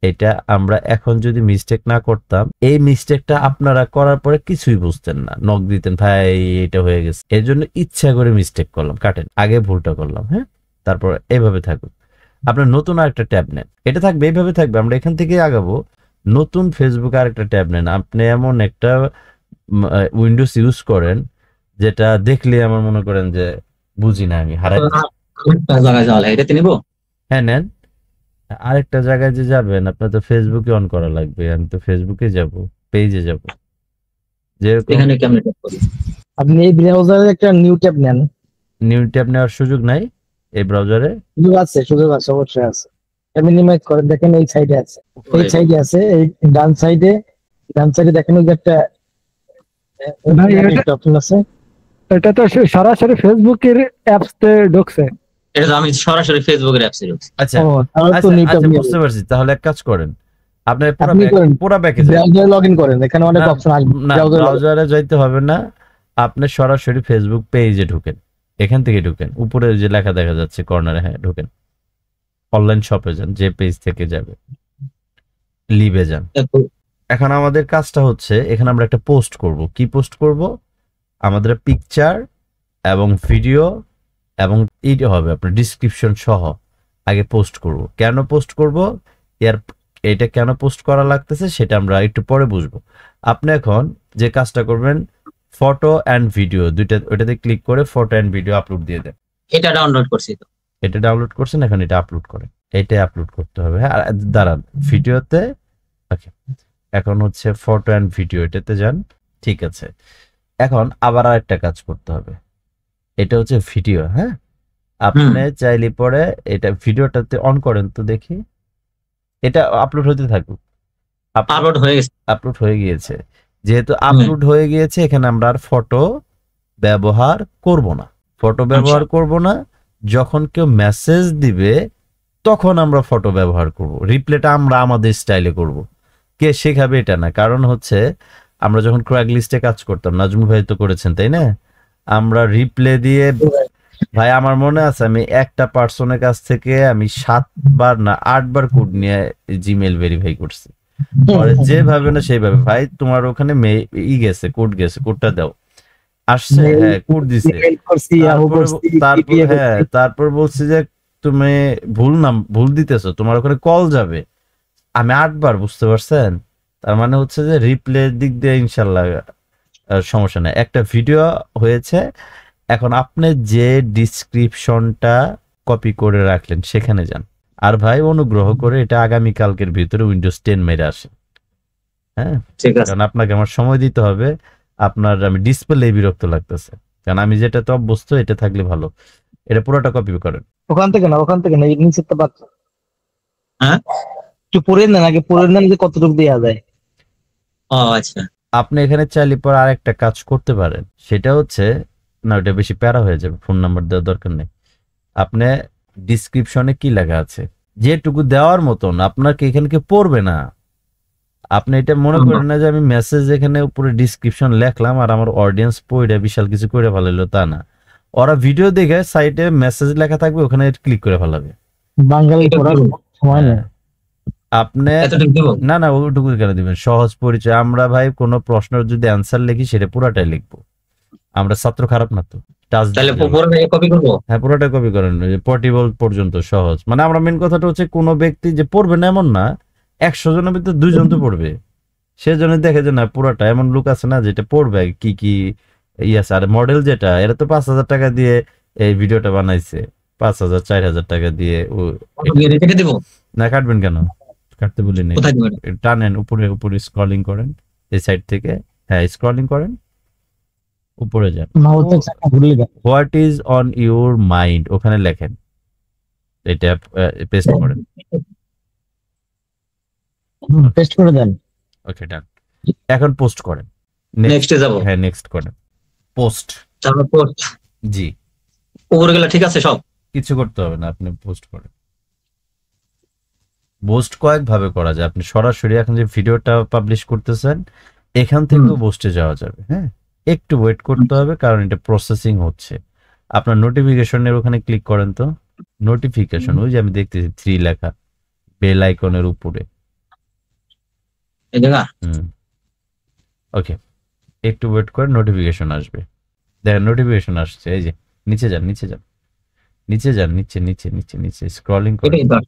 Speaker 1: এটা। আমরা এখন যদি মিস্টেক না করতাম, এই মিস্টেকটা আপনারা করার পরে কিছুই বুঝতেন না, নক দিতেন ভাই এটা হয়ে গেছে। এর জন্য ইচ্ছা করে মিস্টেক করলাম, কাটেন, আগে ভুলটা করলাম। হ্যাঁ, তারপর এইভাবে থাকুন। আপনার নতুন আরেকটা ট্যাব নেন, এটা থাকবে, এইভাবে থাকবে। আমরা এখান থেকে আগাবো। নতুন ফেসবুক আরেকটা ট্যাব নেন। আপনি এমন একটা উইন্ডোজ ইউজ করেন যেটা দেখলে আমার মনে করেন যে বুঝি না, আমি হারাই। হ্যাঁ নেন। আরেকটা জায়গায় যে যাবেন, আপনার তো ফেসবুকে অন করা লাগবে। আমি তো ফেসবুকে যাব, পেজে যাব।
Speaker 5: এখানে কেমনে ট্যাপ করি?
Speaker 7: আপনি এই ব্রাউজারে একটা নিউ ট্যাব নেন।
Speaker 1: নিউ ট্যাব নেওয়ার সুযোগ নাই এই ব্রাউজারে?
Speaker 7: সুযোগ আছে, অবশ্যই আছে। মিনিমাইজ করে দেখেন, এই সাইডে আছে, এই সাইডে আছে, এই ডান সাইডে দেখেন ওই যে একটা অপশন আছে।
Speaker 2: এটা তো সরাসরি ফেসবুকের অ্যাপস তে ঢুকছে।
Speaker 5: এটা তো আমি সরাসরি ফেসবুকের অ্যাপসে ঢুকছি।
Speaker 1: আচ্ছা
Speaker 7: তাহলে তো নিউ ট্যাব
Speaker 1: বুঝতে পারছি। তাহলে এক কাজ করেন, আপনি পুরো ব্যাকে
Speaker 7: ব্রাউজারে লগইন করেন, এখানে অনেক অপশন আসবে।
Speaker 1: ব্রাউজারে যাইতে হবে না, আপনি সরাসরি ফেসবুক পেজে ঢুকেন। এখান থেকে ঢুকেন, উপরে যে লেখা দেখা যাচ্ছে কর্নারে, হ্যাঁ ঢুকেন। অনলাইন শপে যান, যে পেজ থেকে যাবে, লিভে যান। এখন আমাদের কাজটা হচ্ছে, এখানে আমরা একটা পোস্ট করব। কি পোস্ট করব? আমাদের পিকচার এবং ভিডিও এবং এইটা হবে আপনার ডিসক্রিপশন সহ আগে পোস্ট করব। কেন পোস্ট করব? এটা কেন পোস্ট করা লাগতেছে সেটা আমরা একটু পরে বুঝবো। আপনি এখন যে কাজটা করবেন, ফটো অ্যান্ড ভিডিও দুইটা, ওইটাতে ক্লিক করে ফটো অ্যান্ড ভিডিও আপলোড দিয়ে দেন।
Speaker 5: এটা ডাউনলোড করছি তো।
Speaker 1: এটা ডাউনলোড করছেন, এখন এটা আপলোড করেন। এটাই আপলোড করতে হবে। হ্যাঁ, আর দাঁড়ান, ভিডিওতে ওকে, এখন হচ্ছে ফটো অ্যান্ড ভিডিও, এটাতে যান। ঠিক আছে, এখন আবার আরেকটা কাজ করতে হবে, এটা হচ্ছে ভিডিও। হ্যাঁ, আপনি চাইলে পরে এটা ভিডিওটাতে অন করেন তো দেখি, এটা আপলোড হতে থাকুক।
Speaker 5: আপলোড হয়ে গেছে,
Speaker 1: আপলোড হয়ে গিয়েছে। যেহেতু আপলোড হয়ে গিয়েছে, এখানে আমরা আর ফটো ব্যবহার করব না, ফটো ব্যবহার করব না। যখন কেউ মেসেজ দিবে তখন আমরা ফটো ব্যবহার করব, রিপ্লাইটা আমরা আমাদের স্টাইলে করব। কে শেখাবে এটা না, কারণ হচ্ছে আমরা যখন ক্র্যাক লিস্টে কাজ করতাম, নাজমুল ভাই তো করেছেন তাই না, আমরা রিপ্লাই দিয়ে, ভাই আমার মনে আছে আমি একটা পার্সনের কাছ থেকে আমি 7 বার না 8 বার কোড নিয়ে জিমেইল ভেরিফাই করছি। পরে যেভাবে না সেইভাবে, ভাই তোমার ওখানে গেছে, কোড গেছে, কোডটা দাও, আসছে, হ্যাঁ কোড দিছে। তারপর বলছি যে তুমি ভুল দিতেছো, তোমার ওখানে কল যাবে। আমি 8 বার, বুঝতে পারছেন? তার মানে হচ্ছে যে রিপ্লের দিক দিয়ে ইনশাল্লাহ সমস্যা নেই। একটা ভিডিও হয়েছে, এখন আপনি যে ডিসক্রিপশনটা কপি করে রাখলেন সেখানে যান। আর ভাই অনুগ্রহ করে এটা আগামী কালকের ভিতরে উইন্ডোজ 10 মেরে আসেন। হ্যাঁ, কারণ আপনাকে আমার সময় দিতে হবে। আপনার আমি ডিসপ্লে বিরক্ত লাগতেছে, কারণ আমি যেটা তো অভ্যস্ত, এটা থাকলে ভালো। এটা পুরোটা কপি করেন।
Speaker 7: ওখান থেকে না নিচেরটা বাদ।
Speaker 5: হ্যাঁ,
Speaker 7: একটু পড়ে নেন আগে, পড়ে নেন যে কতটুকু দেওয়া যায়।
Speaker 5: ও আচ্ছা,
Speaker 1: আপনি এখানে চাইলে পর আরেকটা কাজ করতে পারেন, সেটা হচ্ছে, না ওটা বেশি প্যারা হয়ে যাবে, ফোন নাম্বার দেওয়ার দরকার নেই। আপনি ডিসক্রিপশনে কি লেখা আছে যেটুকু দেওয়ার মতন, আপনাকে এখানে কেউ পড়বে না। আপনি এটা মনে করেন না যে আমি মেসেজ এখানে উপরে ডিসক্রিপশন লেখলাম আর আমার অডিয়েন্স পড়ে বিশাল কিছু করে ফেলাইলো, তা না। ওরা ভিডিও দেখে সাইটে মেসেজ লেখা থাকবে, ওখানে ক্লিক করে ফেলাবে।
Speaker 7: বাঙালি পড়ার সময় নেই।
Speaker 1: আপনি না ওটুকু কেন দিবেন? সহজ পরিচয়। আমরা ভাই কোনো প্রশ্নের যদি অ্যান্সার লিখি সেটা পুরাটাই লিখবো, আমরা ছাত্র খারাপ না তো। হ্যাঁ, পুরোটা কপি করেন, পোর্টেবল পর্যন্ত সহজ। মানে আমরা মেন কথাটা হচ্ছে কোনো ব্যক্তি যে পড়বে না এমন না, 100 জনের ভিতরে 2 জন তো পড়বে, সেজন্য দেখে যে না পুরোটা। এমন লোক আছে না যেটা পড়বে কি কি আছে। আর মডেল যেটা, এরা তো 5,000 টাকা দিয়ে এই ভিডিওটা বানাইছে, 5,000 4,000 টাকা দিয়ে। না কাটবেন কেন? কাটতে বলি নাই, টানেন উপরে স্ক্রলিং করেন এই সাইড থেকে। হ্যাঁ, স্ক্রলিং করেন, উপরে যান, what is on your mind, ওখানে লেখেন, এটা পেস্ট করেন।
Speaker 7: পেস্ট করে দেন।
Speaker 1: ওকে, ডান। এখন পোস্ট করেন।
Speaker 5: নেক্সটে যাব।
Speaker 1: হ্যাঁ, নেক্সট করেন, পোস্ট।
Speaker 5: তারপর পোস্ট।
Speaker 1: জি,
Speaker 5: উপরে গেলে ঠিক আছে, সব
Speaker 1: কিছু করতে হবে না, আপনি পোস্ট করেন। পোস্ট কয়েক ভাবে করা যায়। আপনি সরাসরি এখন যে ভিডিওটা পাবলিশ করতেছেন এখান থেকেও পোস্টে যাওয়া যাবে। হ্যাঁ, একটু ওয়েট করতে হবে কারণ এটা প্রসেসিং হচ্ছে। আপনার নোটিফিকেশনের ওখানে ক্লিক করেন তো, নোটিফিকেশন, ওই যে আমি দেখতেছি 3 লেখা বেল আইকনের উপরে। ওকে, একটু ওয়েট করে নোটিফিকেশন আসবে। দেখেন নোটিফিকেশন আসছে, এই যে নিচে যান, নিচে স্ক্রলিং করেন।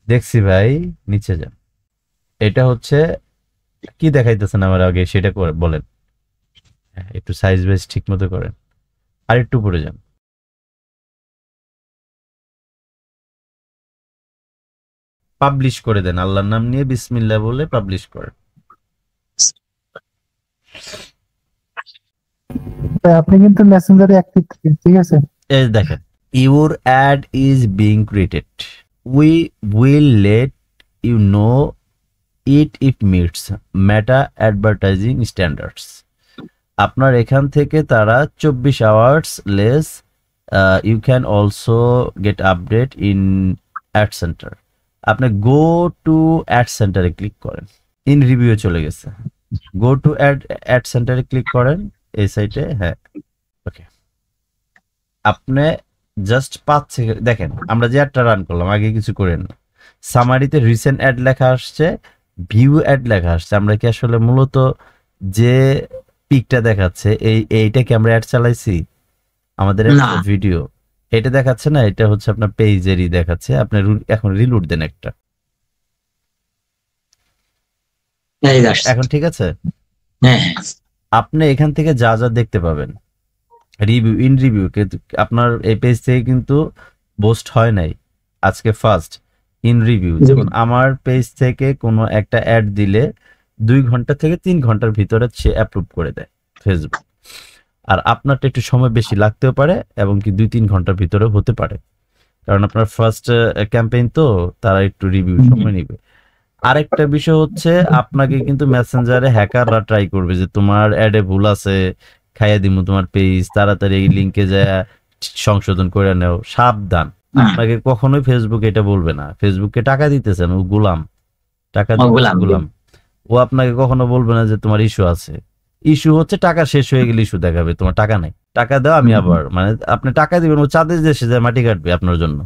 Speaker 1: দেখছি ভাই, নিচে যান। এটা হচ্ছে কি দেখাইতেছেন আমার আগে সেটা করে বলেন। একটু সাইজ বেস ঠিক মতো করেন, আর একটু উপরে যান। পাবলিশ করে দেন, আল্লাহর নাম নিয়ে বিসমিল্লাহ বলে পাবলিশ করেন।
Speaker 2: আপনি কিন্তু মেসেঞ্জারে অ্যাক্টিভ থাকেন, ঠিক আছে?
Speaker 1: এই দেখেন, your ad is being created, we will let you know it if meets Meta advertising standards. আপনার এখান থেকে তারা 24 hours less, you can also get update in ad centre. আপনি গো টু অ্যাড সেন্টারে ক্লিক করেন, ইন রিভিউ চলে গেছে, go to ad সেন্টারে ক্লিক করেন এই সাইটে। হ্যাঁ, ওকে, আপনি জাস্ট 5 সেকেন্ড দেখেন, আমরা যে অ্যাডটা রান করলাম আগে কিছু করেন না, সামারিতে রিসেন্ট অ্যাড লেখা আসছে, ভিউ অ্যাড লেখা আসছে। আমরা কি আসলে মূলত যে পিকটা দেখাচ্ছে এইটা কি আমরা অ্যাড চালাইছি? আমাদের ভিডিও এটা দেখাচ্ছে না, এটা হচ্ছে আপনার পেজেরই দেখাচ্ছে। আপনি এখন রিলোড দেন একটা,
Speaker 5: এই যে আসছে।
Speaker 1: এখন ঠিক আছে?
Speaker 5: হ্যাঁ হ্যাঁ।
Speaker 1: আপনি এখান থেকে যা যা দেখতে পাবেন রিভিউ ইন রিভিউ, কিন্তু আপনার এই পেজ থেকে কিন্তু পোস্ট হয় নাই আজকে ফার্স্ট ইন রিভিউ। যেমন আমার পেজ থেকে কোনো একটা অ্যাড দিলে 2 ঘন্টা থেকে 3 ঘন্টার ভিতরে সে অ্যাপ্রুভ করে দেয় ফেসবুক। আর আপনারটা একটু সময় বেশি লাগতেও পারে এবং কি 2-3 ঘন্টার ভিতরে হতে পারে, কারণ আপনার ফার্স্ট ক্যাম্পেইন তো, তারা একটু রিভিউ সময় নিবে। আরেকটা বিষয় হচ্ছে আপনাকে কিন্তু মেসেঞ্জারে হ্যাকাররা ট্রাই করবে যে তোমার অ্যাডে ভুল আছে, খাইয়া দিমু তোমার পেজ, তাড়াতাড়ি এই লিঙ্কে যায় সংশোধন করে নেও। সাবধান, আপনাকে কখনোই ফেসবুক এটা বলবে না। ফেসবুককে টাকা দিতেছেন, ও গোলাম, টাকা দিতেছেন গোলাম। ও আপনাকে কখনো বলবে না যে তোমার ইস্যু আছে। ইস্যু হচ্ছে টাকা শেষ হয়ে গেলে ইস্যু দেখাবে, তোমার টাকা নাই, টাকা দাও আমি আবার, মানে আপনি টাকা দিবেন, ও চাঁদের দেশে যায় মাটি কাটবে আপনার জন্য,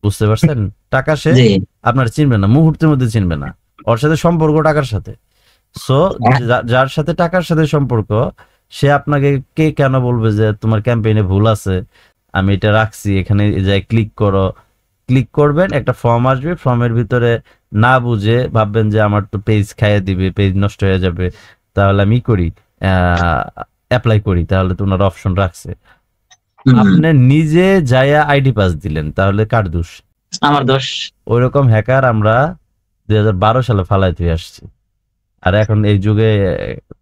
Speaker 1: বুঝতে পারছেন? টাকা শেষ, আপনার চিনবে না, মুহূর্তের মধ্যে চিনবে না। ওর সাথে সম্পর্ক টাকার সাথে। সো যার সাথে টাকার সাথে সম্পর্ক, সে আপনাকে কে কেন বলবে যে তোমার ক্যাম্পেইনে ভুল আছে, আমি এটা রাখছি, এখানে যাই ক্লিক করো। ক্লিক করবেন, একটা ফর্ম আসবে, ফর্মের ভিতরে না বুঝে ভাববেন যে আমার তো পেজ খাইয়ে দিবে, পেজ নষ্ট হয়ে যাবে, তাহলে আমি করি অ্যাপ্লাই করি, তাহলে তো ওনার অপশন রাখছে। আপনি নিজে যাইয়া আইডি পাস দিলেন, তাহলে কার দোষ?
Speaker 5: আমার দোষ।
Speaker 1: ওইরকম হ্যাকার আমরা 2012 সালে ফালাইতে আসছি। আর এখন এই যুগে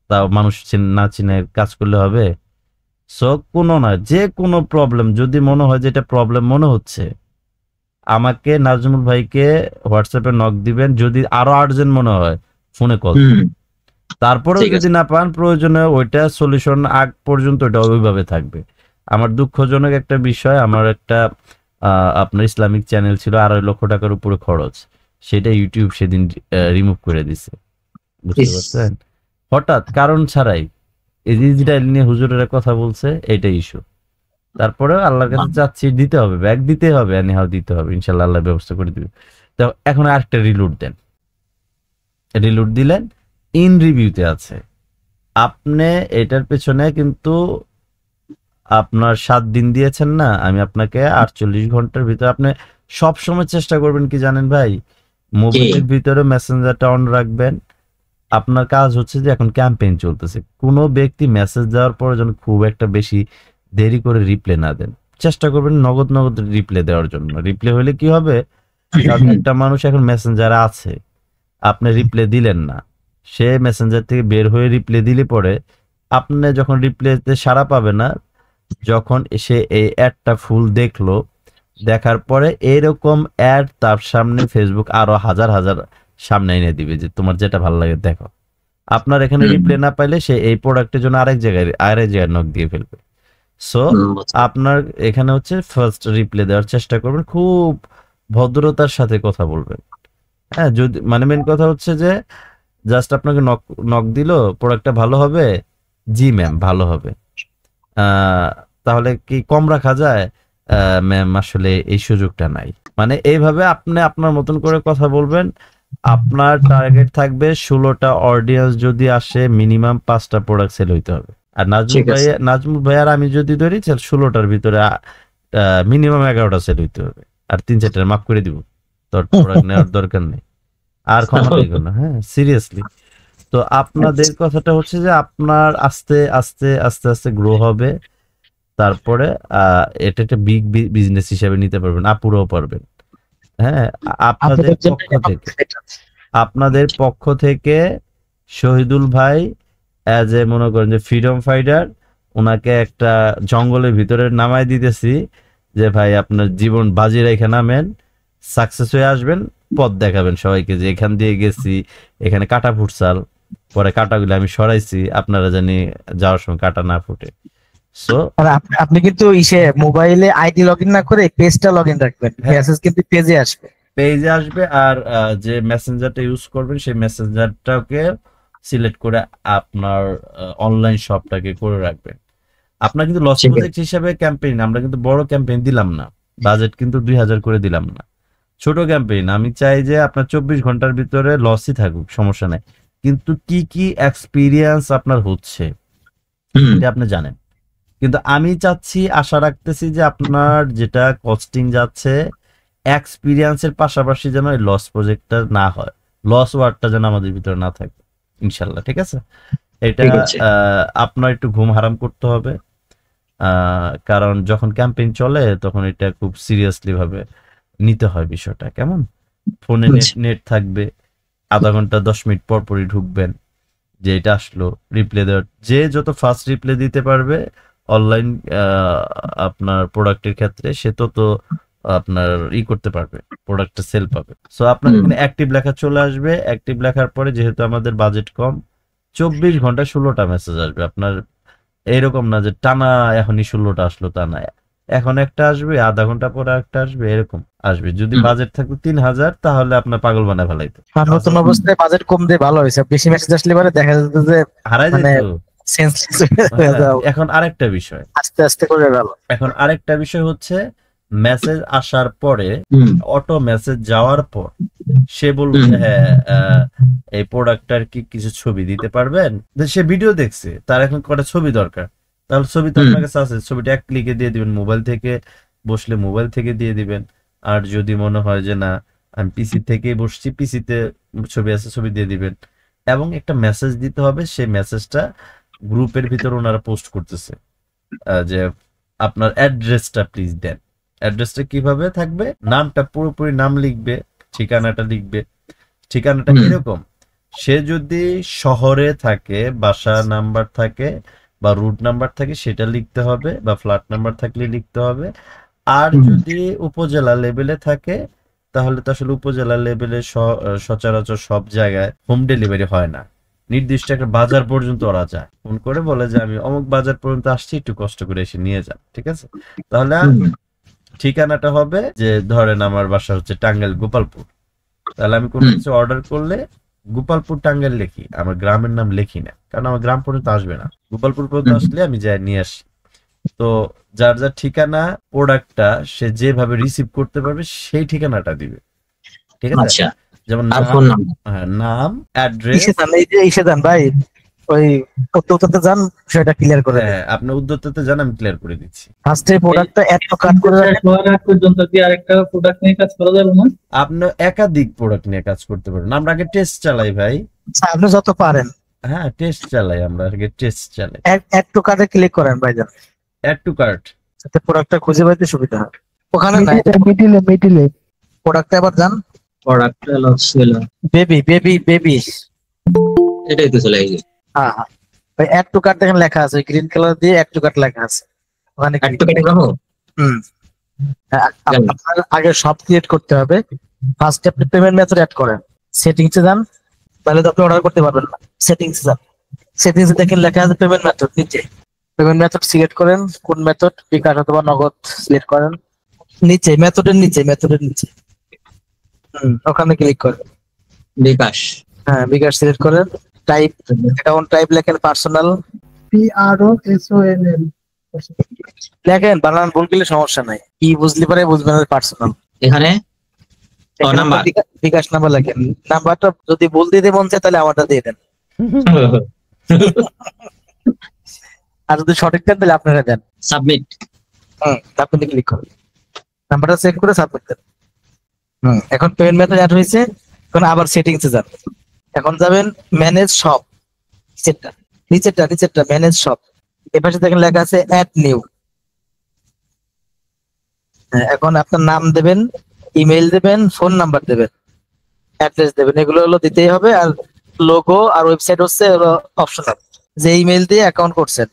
Speaker 1: তাও মানুষ না চিনে কাজ করলে হবে? সো কোনো না, যে কোনো প্রবলেম যদি মনে হয় যে এটা প্রবলেম মনে হচ্ছে, আমাকে নাজমুল ভাইকে হোয়াটসঅ্যাপে নক দিবেন। যদি আরো আর্জেন্ট মনে হয় ফোনে কল, তারপরেও যদি না পান, প্রয়োজনে ওইটা সলিউশন আগ পর্যন্ত ওটা ওইভাবে থাকবে। আমার দুঃখজনক একটা বিষয়, আমার একটা আপনার ইসলামিক চ্যানেল ছিল, 2.5 লক্ষ টাকার উপরে খরচ, সেটা ইউটিউব সেদিন রিমুভ করে দিছে, বুঝতে পারছেন? হঠাৎ কারণ ছাড়াই এই ইসরায়েল নিয়ে হুজুরেরা কথা বলছে, এইটা ইস্যু। তারপরে আল্লাহর কাছে চাচ্ছি, দিতে হবে, ব্যাগ দিতে হবে, এনিহাও দিতে হবে, ইনশাআল্লাহ আল্লাহ ব্যবস্থা করে দিবে। তো এখন আরেকটা রিলোড দেন, রিলোড দিলেন, ইন রিভিউতে আছে। আপনি এটার পেছনে কিন্তু আপনার 7 দিন দিয়েছেন না, আমি আপনাকে 48 ঘন্টার ভিতরে, আপনি সব সময় চেষ্টা করবেন কি জানেন ভাই, মোবাইলের ভিতরে মেসেঞ্জারটা অন রাখবেন। আপনার কাজ হচ্ছে যে এখন ক্যাম্পেইন চলতেছে, কোনো ব্যক্তি মেসেজ দেওয়ার পরে যেন খুব একটা বেশি দেরি করে রিপ্লে না দেন। চেষ্টা করবেন নগদ নগদ রিপ্লে দেওয়ার জন্য। রিপ্লে হলে কি হবে, কারণ একটা মানুষ এখন মেসেঞ্জারে আছে, আপনি রিপ্লে দিলেন না, সে মেসেঞ্জার থেকে বের হয়ে রিপ্লে দিলে পরে আপনি যখন রিপ্লেতে সাড়া পাবে না, যখন সে এই অ্যাডটা ফুল দেখলো, দেখার পরে এরকম অ্যাড তার সামনে ফেসবুক আরো হাজার হাজার সামনে এনে দিবে যে তোমার যেটা ভালো লাগে দেখো। আপনার এখানে রিপ্লে না পাইলে সে এই প্রোডাক্টের জন্য আরেক জায়গায় নক দিয়ে ফেলবে। সো আপনার এখানে হচ্ছে ফার্স্ট রিপ্লে দেওয়ার চেষ্টা করবেন, খুব ভদ্রতার সাথে কথা বলবেন। হ্যাঁ, যদি মানে মেন কথা হচ্ছে যে জাস্ট আপনাকে নক দিল, প্রোডাক্টটা ভালো হবে, জি ম্যাম ভালো হবে, তাহলে কি কম রাখা যায়? ম্যাম আসলে এই সুযোগটা নাই। মানে এইভাবে আপনি আপনার মতন করে কথা বলবেন। আপনার টার্গেট থাকবে 16টা অডিয়েন্স যদি আসে, মিনিমাম 5টা প্রোডাক্ট সেল হইতে হবে। আর নাজমুল ভাই আর আমি যদি ধরি 16টার ভিতরে মিনিমাম 11টা সেল হইতে হবে, আর 3-4টা মাফ করে দিব, তোর প্রোডাক্ট নেওয়ার দরকার নেই, আর ক্ষমা দেখো না। হ্যাঁ, সিরিয়াসলি। তো আপনাদের কথাটা হচ্ছে যে আপনার আস্তে আস্তে আস্তে আস্তে গ্রো হবে, তারপরে এটা একটা বিগ বিজনেস হিসেবে নিতে পারবেন, আপুরাও পারবেন। হ্যাঁ, আপনাদের পক্ষ থেকে শহীদুল ভাই অ্যাজ এ মনে করেন যে ফ্রিডম ফাইটার, ওনাকে একটা জঙ্গলের ভিতরে নামাই দিতেছি যে ভাই আপনার জীবন বাজি রেখে নামেন, সাকসেস হয়ে আসবেন, পথ দেখাবেন সবাইকে যে এখান দিয়ে গেছি, এখানে কাটা ফুটসাল, পরে কাটাগুলো আমি সরাইছি, আপনারা জানি যাওয়ার সময় কাটা না ফুটে। সো
Speaker 7: আপনি কিন্তু মোবাইলে আইডি লগইন না করে পেজটা লগইন রাখবেন, মেসেজ কিন্তু পেজে আসবে।
Speaker 1: আর যে মেসেঞ্জারটা ইউজ করবেন সেই মেসেঞ্জারটাকে সিলেক্ট করে আপনার অনলাইন শপটাকে করে রাখবেন। আপনার কিন্তু লস প্রজেক্ট হিসেবে ক্যাম্পেইন, আমরা কিন্তু বড় ক্যাম্পেইন দিলাম না, বাজেট কিন্তু 2000 করে দিলাম না, ছোট ক্যাম্পেইন। আমি চাই যে আপনার 24 ঘন্টার ভিতরে লসই থাকুক, সমস্যা নাই, কিন্তু কি কি এক্সপিরিয়েন্স আপনার হচ্ছে এটা আপনি জানেন। কিন্তু আমি চাচ্ছি, আশা রাখতেছি যে আপনার যেটা কস্টিং যাচ্ছে, এক্সপিরিয়েন্সের পাশাপাশি যেন লস প্রজেক্টটা না হয়, লস ওয়ার্ডটা যেন আমাদের ভিতরে না থাকে। ইনশাল্লাহ, ঠিক আছে? এটা
Speaker 5: ঠিক আছে।
Speaker 1: আপনার একটু ঘুম হারাম করতে হবে, কারণ যখন ক্যাম্পেইন চলে তখন এটা খুব সিরিয়াসলি ভাবে নিতে হয় বিষয়টা, কেমন? ফোনে নেট থাকবে, আধা ঘন্টা 10 মিনিট পর পরই ঢুকবেন, যে এটা আসলো রিপ্লে দেওয়ার, যে যত ফাস্ট রিপ্লে দিতে পারবে অনলাইন আপনার প্রোডাক্টের ক্ষেত্রে, সে তত আপনার করতে পারবে, প্রোডাক্টটা সেল পাবে। সো আপনার এখানে অ্যাক্টিভ লেখা চলে আসবে, অ্যাক্টিভ লেখার পরে যেহেতু আমাদের বাজেট কম, 24 ঘন্টায় 16টা মেসেজ আসবে আপনার। এইরকম না যে টানা এখনই 16টা আসলো, তা না, এখন একটা আসবে, আধা ঘন্টা পরে একটা আসবে, এরকম আসবে। যদি বাজেট থাকতো 3000, তাহলে আপনার পাগল বানায় ফেলাইতো।
Speaker 6: আর নতুন অবস্থায় বাজেট কম দিয়ে ভালো হয়েছে, বেশি মেসেজ আসলে পরে দেখা যেত যে
Speaker 1: হারাই
Speaker 6: মানে
Speaker 1: যেত।
Speaker 6: সেন্সলেস
Speaker 1: এখন আরেকটা বিষয়,
Speaker 6: আস্তে আস্তে করে ভালো।
Speaker 1: এখন আরেকটা বিষয় হচ্ছে, মেসেজ আসার পরে, অটো মেসেজ যাওয়ার পর সে বলবে হ্যাঁ এই প্রোডাক্টটার কি কিছু ছবি দিতে পারবেন, সে ভিডিও দেখছে, তার এখন কটা ছবি দরকার, তাহলে ছবি তো আপনার কাছে আছে, ছবিটা এক ক্লিকে দিয়ে দিবেন, মোবাইল থেকে বসলে মোবাইল থেকে দিয়ে দিবেন। আর যদি মনে হয় যে না আমি পিসি থেকে বসছি, পিসিতে ছবি আছে, ছবি দিয়ে দিবেন। এবং একটা মেসেজ দিতে হবে, সেই মেসেজটা গ্রুপের ভিতর ওনারা পোস্ট করতেছে যে আপনার অ্যাড্রেসটা প্লিজ দেন। অ্যাড্রেসটা কিভাবে থাকবে, নামটা পুরোপুরি নাম লিখবে, ঠিকানাটা লিখবে। ঠিকানাটা এরকম, সে যদি শহরে থাকে, বাসা নাম্বার থাকে বা রুট নাম্বার থাকে, সেটা লিখতে হবে, বা ফ্ল্যাট নাম্বার থাকলে লিখতে হবে। আর যদি উপজেলা লেভেলে থাকে, তাহলে তো আসলে উপজেলা লেভেলে সচরাচর সব জায়গায় হোম ডেলিভারি হয় না, নির্দিষ্ট একটা বাজার পর্যন্ত ওরা যায়, ফোন করে বলে যে আমি অমুক বাজার পর্যন্ত আসছি, একটু কষ্ট করে এসে নিয়ে যান, ঠিক আছে? তাহলে ঠিকানাটা হবে যে ধরেন আমার বাসা হচ্ছে টাঙ্গাইল গোপালপুর, তাহলে আমি কোনো কিছু অর্ডার করলে গোপালপুর টাঙ্গাইল লিখি, আমার গ্রামের নাম লিখি না, কারণ আমার গ্রাম পর্যন্ত আসবে না, গোপালপুর পর্যন্ত আসলে আমি যাই নিয়ে আসি। তো যার যার ঠিকানা, প্রোডাক্টটা সে যেভাবে রিসিভ করতে পারবে সেই ঠিকানাটা দিবে, ঠিক আছে? যেমন নাম, অ্যাড্রেস।
Speaker 6: ইসে দেন ভাই, ওই উদ্যোক্তাতে যান, সেটা ক্লিয়ার করে দেন।
Speaker 1: আপনি উদ্যোক্তাতে যান, আমি ক্লিয়ার করে দিচ্ছি।
Speaker 6: ফার্স্টে প্রোডাক্টটা এড টু কাট করে রাখেন
Speaker 9: পর্যন্ত কি আরেকটা প্রোডাক্ট নিয়ে কাজ করা যাবে না?
Speaker 1: আপনি একাধিক প্রোডাক্ট নিয়ে কাজ করতে পারেন, আমরা আগে টেস্ট চালাই ভাই।
Speaker 6: আপনি যত পারেন,
Speaker 1: হ্যাঁ টেস্ট চালাই, আমরা আগে টেস্ট চালাই।
Speaker 6: এড টু কার্টে ক্লিক করেন ভাইজান,
Speaker 1: অ্যাড টু কার্ট,
Speaker 6: যাতে প্রোডাক্টটা খুঁজে পাইতে সুবিধা হয়। ওখানে নাই,
Speaker 2: মিডিলে
Speaker 6: প্রোডাক্টে আবার যান,
Speaker 5: প্রোডাক্ট হলো ছিল
Speaker 6: বেবি বেবি বেবি,
Speaker 5: এটাই তো চলে গেছে।
Speaker 6: হ্যাঁ হ্যাঁ, ওই অ্যাড টু কার্ট দেখেন লেখা আছে, গ্রিন কালার দিয়ে অ্যাড টু কার্ট লেখা আছে, ওখানে
Speaker 5: একটু কেটে রাখো।
Speaker 6: আপনার আগে সব ক্রিয়েট করতে হবে। ফার্স্ট আপনি পেমেন্ট মেথড অ্যাড করেন, সেটিংসে যান, তাহলে তো আপনি অর্ডার করতে পারবেন না। সেটিংসে যান, সেটিংসে দেখেন লেখা আছে পেমেন্ট মেথড, নিচে পেমেন্ট মেথড সিলেক্ট করেন, কোন মেথড, বিকাশ অথবা নগদ সিলেক্ট করেন, নিচে মেথডের নিচে ওখানে ক্লিক করেন,
Speaker 5: বিকাশ,
Speaker 6: হ্যাঁ বিকাশ সিলেক্ট করেন, টাইপ অ্যাকাউন্ট টাইপ লেখেন পার্সোনাল,
Speaker 2: PROSONL
Speaker 6: লেখেন, বানান ভুল গেলে সমস্যা নাই, কি বুঝলি পারে বুঝবেন পার্সোনাল।
Speaker 5: এখানে নাম্বার,
Speaker 6: বিকাশ নাম্বার লেখেন, নাম্বারটা যদি ভুল দিতে মন চায় তাহলে আমারটা দিয়ে দেন, আর যদি সঠিক দেন তাহলে আপনারা দেন।
Speaker 5: সাবমিট,
Speaker 6: আপনি ক্লিক করুন, নাম্বারটা চেক করে সাবমিট দেন। এখন পেমেন্ট মেথড অ্যাড হয়েছে, এখন আবার সেটিংসে যান, এখন যাবেন ম্যানেজ শপ, নিচেরটা ম্যানেজ শপ, এর পাশে দেখেন লেখা আছে অ্যাড নিউ। এখন আপনার নাম দেবেন, ইমেল দেবেন, ফোন নাম্বার দেবেন, অ্যাড্রেস দেবেন, এগুলো হলো দিতেই হবে। আর লোগো আর ওয়েবসাইট হচ্ছে অপশনাল, যে ইমেল দিয়ে অ্যাকাউন্ট করছেন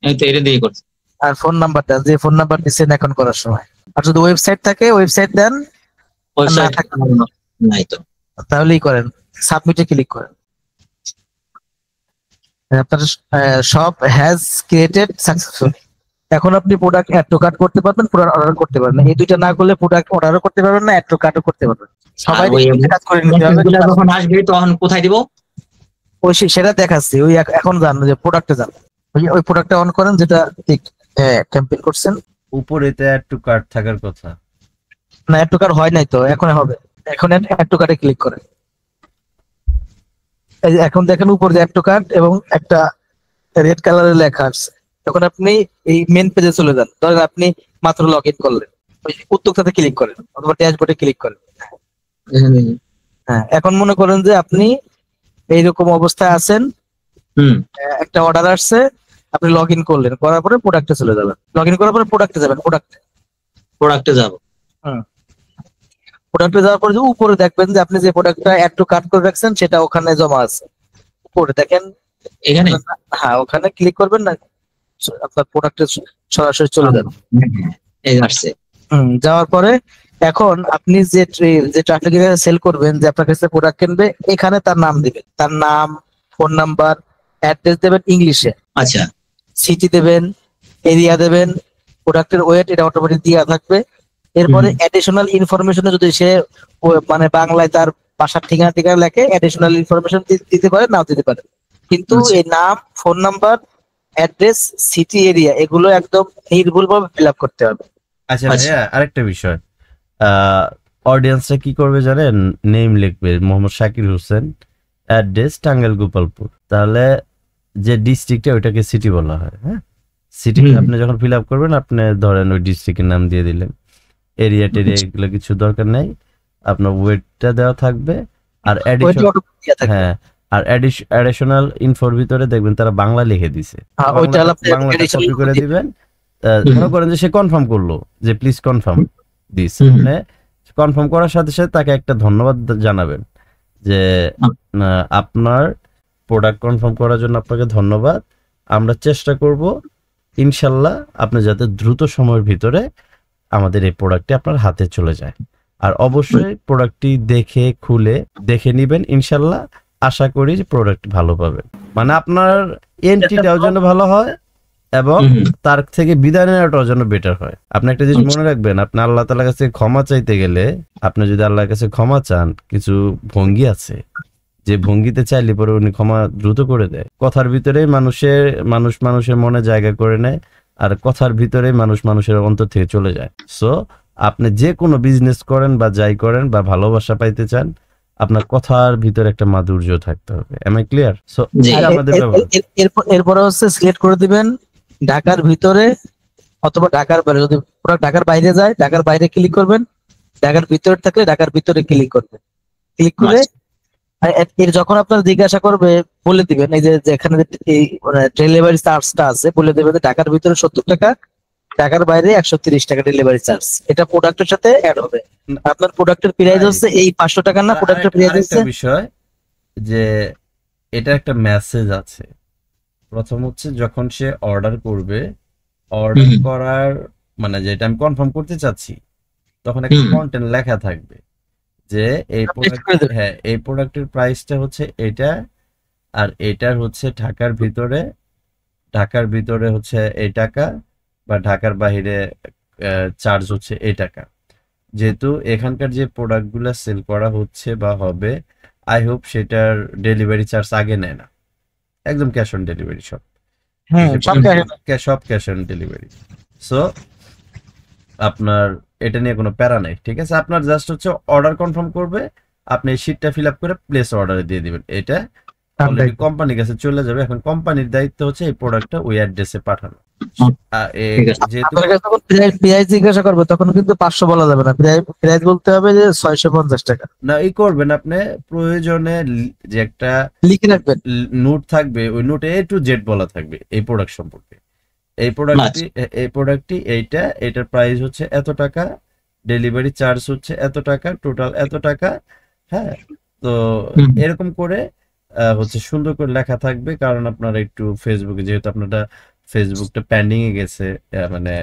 Speaker 5: এই তো এটা দিয়ে করছি,
Speaker 6: আর ফোন নাম্বারটা, যে ফোন নাম্বার দিচ্ছেন অ্যাকাউন্ট করার সময়। আর যদি ওয়েবসাইট থাকে ওয়েবসাইট দেন,
Speaker 5: ওয়েবসাইট নাই তো
Speaker 6: তাহলেই করেন, সাবমিটে ক্লিক করেন। আপনার শপ হ্যাজ ক্রিয়েটেড সাকসেসফুলি। এখন আপনি প্রোডাক্ট অ্যাড টু কার্ট করতে পারবেন, প্রোডাক্ট অর্ডার করতে পারবেন। এই দুইটা না করলে প্রোডাক্ট অর্ডারও করতে পারবেন না, অ্যাড টু কার্টও করতে পারবেন। সবাই কাজ করে নিতে হবে।
Speaker 5: যখন আসবে তখন কোথায় দিব?
Speaker 6: ওই সেটা দেখাচ্ছি, ওই এখন যান যে প্রোডাক্টে যান, ওই প্রোডাক্টটা অন করেন যেটা ক্যাম্পেইন করছেন।
Speaker 1: উপরেতে অ্যাড টু কার্ট থাকার কথা
Speaker 6: না, অ্যাড টু কার্ট হয় নাই তো, এখন হবে। এখন অ্যাড টু কার্টে ক্লিক করেন, এই যে এখন দেখেন উপরে অ্যাড টু কার্ট এবং একটা রেড কালারের লেখা আছে। তখন আপনি এই মেন পেজে চলে যান, ধরেন আপনি মাত্র লগ ইন করলেন, ওই উদ্যোক্তাতে ক্লিক করেন অথবা ড্যাশবোর্ডে ক্লিক করেন। হ্যাঁ, এখন মনে করেন যে আপনি এইরকম অবস্থায় আছেন,
Speaker 5: হুম
Speaker 6: একটা অর্ডার আসছে, আপনি লগ ইন করলেন, করার পরে প্রোডাক্টে চলে যাবেন, লগ ইন করার পরে প্রোডাক্টে যাবেন,
Speaker 5: প্রোডাক্টে যাব।
Speaker 6: প্রোডাক্টে যাওয়ার পরে যে উপরে দেখবেন যে আপনি যে প্রোডাক্টটা অ্যাড টু কার্ট করে রাখছেন সেটা ওখানে জমা আছে, উপরে দেখেন।
Speaker 5: এখানে
Speaker 6: হ্যাঁ, ওখানে ক্লিক করবেন না, আপনার প্রোডাক্টে সরাসরি চলে যাবে।
Speaker 5: এই আসছে।
Speaker 6: যাওয়ার পরে এখন আপনি যে ট্রাফিক সেল করবেন, যে আপনার কাছে প্রোডাক্ট কিনবে, এখানে তার নাম দিবেন, তার নাম, ফোন নাম্বার, অ্যাড্রেস দেবেন ইংলিশে,
Speaker 5: আচ্ছা
Speaker 6: সিটি দেবেন, এরিয়া দেবেন, প্রোডাক্টের ওয়েট, এটা অটোমেটিক দেওয়া থাকবে। এরপরে অ্যাডিশনাল ইনফরমেশনে যদি সে মানে বাংলায় তার বাসার ঠিকানা ঠিকানা লেখে, অ্যাডিশনাল ইনফরমেশন দিতে পারে, নাও দিতে পারে, কিন্তু এই নাম, phone number, address, city, area এগুলো একদম নির্ভুলভাবে ফিল আপ করতে হবে।
Speaker 1: আচ্ছা ভাইয়া, আরেকটা বিষয়, অডিয়েন্সরা কি করবে জানেন? নেম লিখবে মোহাম্মদ শাকির হোসেন, অ্যাড্রেস টাঙ্গাইল গোপালপুর, তাহলে যে ডিস্ট্রিক্টটা ওইটাকে সিটি বলা হয়। হ্যাঁ, সিটি আপনি যখন ফিল আপ করবেন, আপনি ধরেন ওই ডিস্ট্রিক্টের নাম দিয়ে দিলেন, এরিয়া টেরিয়া এগুলো কিছু দরকার নেই, আপনার ওয়েটটা দেওয়া থাকবে। আর হ্যাঁ, আর অ্যাডিশনাল ইনফোর ভিতরে দেখবেন তারা বাংলা লিখে দিছে, বাংলাটা কপি করে দিবেন। মনে করেন যে সে কনফার্ম করলো যে প্লিজ কনফার্ম দিস, মানে কনফার্ম করার সাথে সাথে তাকে একটা ধন্যবাদ জানাবেন যে আপনার প্রোডাক্ট কনফার্ম করার জন্য আপনাকে ধন্যবাদ, আমরা চেষ্টা করব ইনশাল্লাহ আপনি যাতে দ্রুত সময়ের ভিতরে আমাদের এই প্রোডাক্টটি আপনার হাতে চলে যায়। আর অবশ্যই প্রোডাক্টটি দেখে নিবেন, ইনশাল্লাহ আশা করি যে প্রোডাক্ট ভালো পাবেন, মানে আপনার এন্ট্রিটাও যেন ভালো হয় এবং তার থেকে বিদায় নেওয়াটাও যেন বেটার হয়। আপনি একটা জিনিস মনে রাখবেন, আপনি আল্লাহ তাআলার কাছে ক্ষমা চাইতে গেলে, আপনি যদি আল্লাহর কাছে ক্ষমা চান, কিছু ভঙ্গি আছে যে ভঙ্গিতে চাইলে পরে উনি ক্ষমা দ্রুত করে দেয়। কথার ভিতরেই মানুষের মনে জায়গা করে নেয়, আর কথার ভিতরেই মানুষের অন্তর থেকে চলে যায়। সো আপনি যে কোনো বিজনেস করেন বা যাই করেন বা ভালোবাসা পাইতে চান, আপনার কথার ভিতরে একটা মাধুর্য থাকতে হবে। M I clear? সো
Speaker 6: এরপরে হচ্ছে সিলেক্ট করে দিবেন ঢাকার ভিতরে অথবা ঢাকার বাইরে। যদি পুরো ঢাকার বাইরে যায়, ঢাকার বাইরে ক্লিক করবেন, ঢাকার ভিতরে থাকলে ঢাকার ভিতরে ক্লিক করবেন। ক্লিক করে এর যখন আপনার জিজ্ঞাসা করবে বলে দিবেন, এই যে যেখানে এই ডেলিভারি চার্জটা আছে বলে দেবেন যে ঢাকার ভিতরে 70 টাকা, ঢাকার বাইরে 130 টাকা ডেলিভারি চার্জ। এটা প্রোডাক্টের সাথে অ্যাড হবে। আপনার প্রোডাক্টের প্রাইস হচ্ছে এই 500 টাকা না, প্রোডাক্টের প্রাইস হচ্ছে
Speaker 1: বিষয় যে এটা একটা মেসেজ আছে। প্রথম হচ্ছে যখন সে অর্ডার করবে, অর্ডার করার মানে যেটা আমি কনফার্ম করতে চাচ্ছি, তখন একটা কন্টেন্ট লেখা থাকবে যে এই প্রোডাক্ট, হ্যাঁ এই প্রোডাক্টের প্রাইসটা হচ্ছে এটা, আর এটার হচ্ছে ঢাকার ভিতরে হচ্ছে এই টাকা, বা ঢাকার বাইরে চার্জ হচ্ছে এই টাকা। যেহেতু এখানকার যে প্রোডাক্টগুলো সেল করা হচ্ছে বা হবে, আই হোপ সেটার ডেলিভারি চার্জ আগে নেয় না, একদম ক্যাশ অন ডেলিভারি, সব ক্যাশ অন ডেলিভারি। সো আপনার এটা নিয়ে কোনো প্যারা নেই, ঠিক আছে? আপনার জাস্ট হচ্ছে অর্ডার কনফার্ম করবে, আপনি এই শীটটা ফিল আপ করে প্লেস অর্ডারে দিয়ে দিবেন, এটা অলরেডি কোম্পানির কাছে চলে যাবে। এখন কোম্পানির দায়িত্ব হচ্ছে এই প্রোডাক্টটা ওই অ্যাড্রেসে পাঠানো। যেহেতু
Speaker 6: প্রাইস জিজ্ঞাসা করবে তখন কিন্তু 500 বলা যাবে না, প্রাইস বলতে হবে যে 650 টাকা।
Speaker 1: না, এই করবেন আপনি প্রয়োজনে যে একটা
Speaker 6: লিখে রাখবেন
Speaker 1: নোট থাকবে, ওই নোটে A to Z বলা থাকবে এই প্রোডাক্ট সম্পর্কে। এই প্রোডাক্টটি এটার প্রাইস হচ্ছে এত টাকা, ডেলিভারি চার্জ হচ্ছে এত টাকা, টোটাল এত টাকা। হ্যাঁ, তো এরকম করে হচ্ছে সুন্দর করে লেখা থাকবে, কারণ আপনারা একটু ফেসবুকে, যেহেতু আপনারা ফেসবুকটা পেন্ডিং এ গেছে, মানে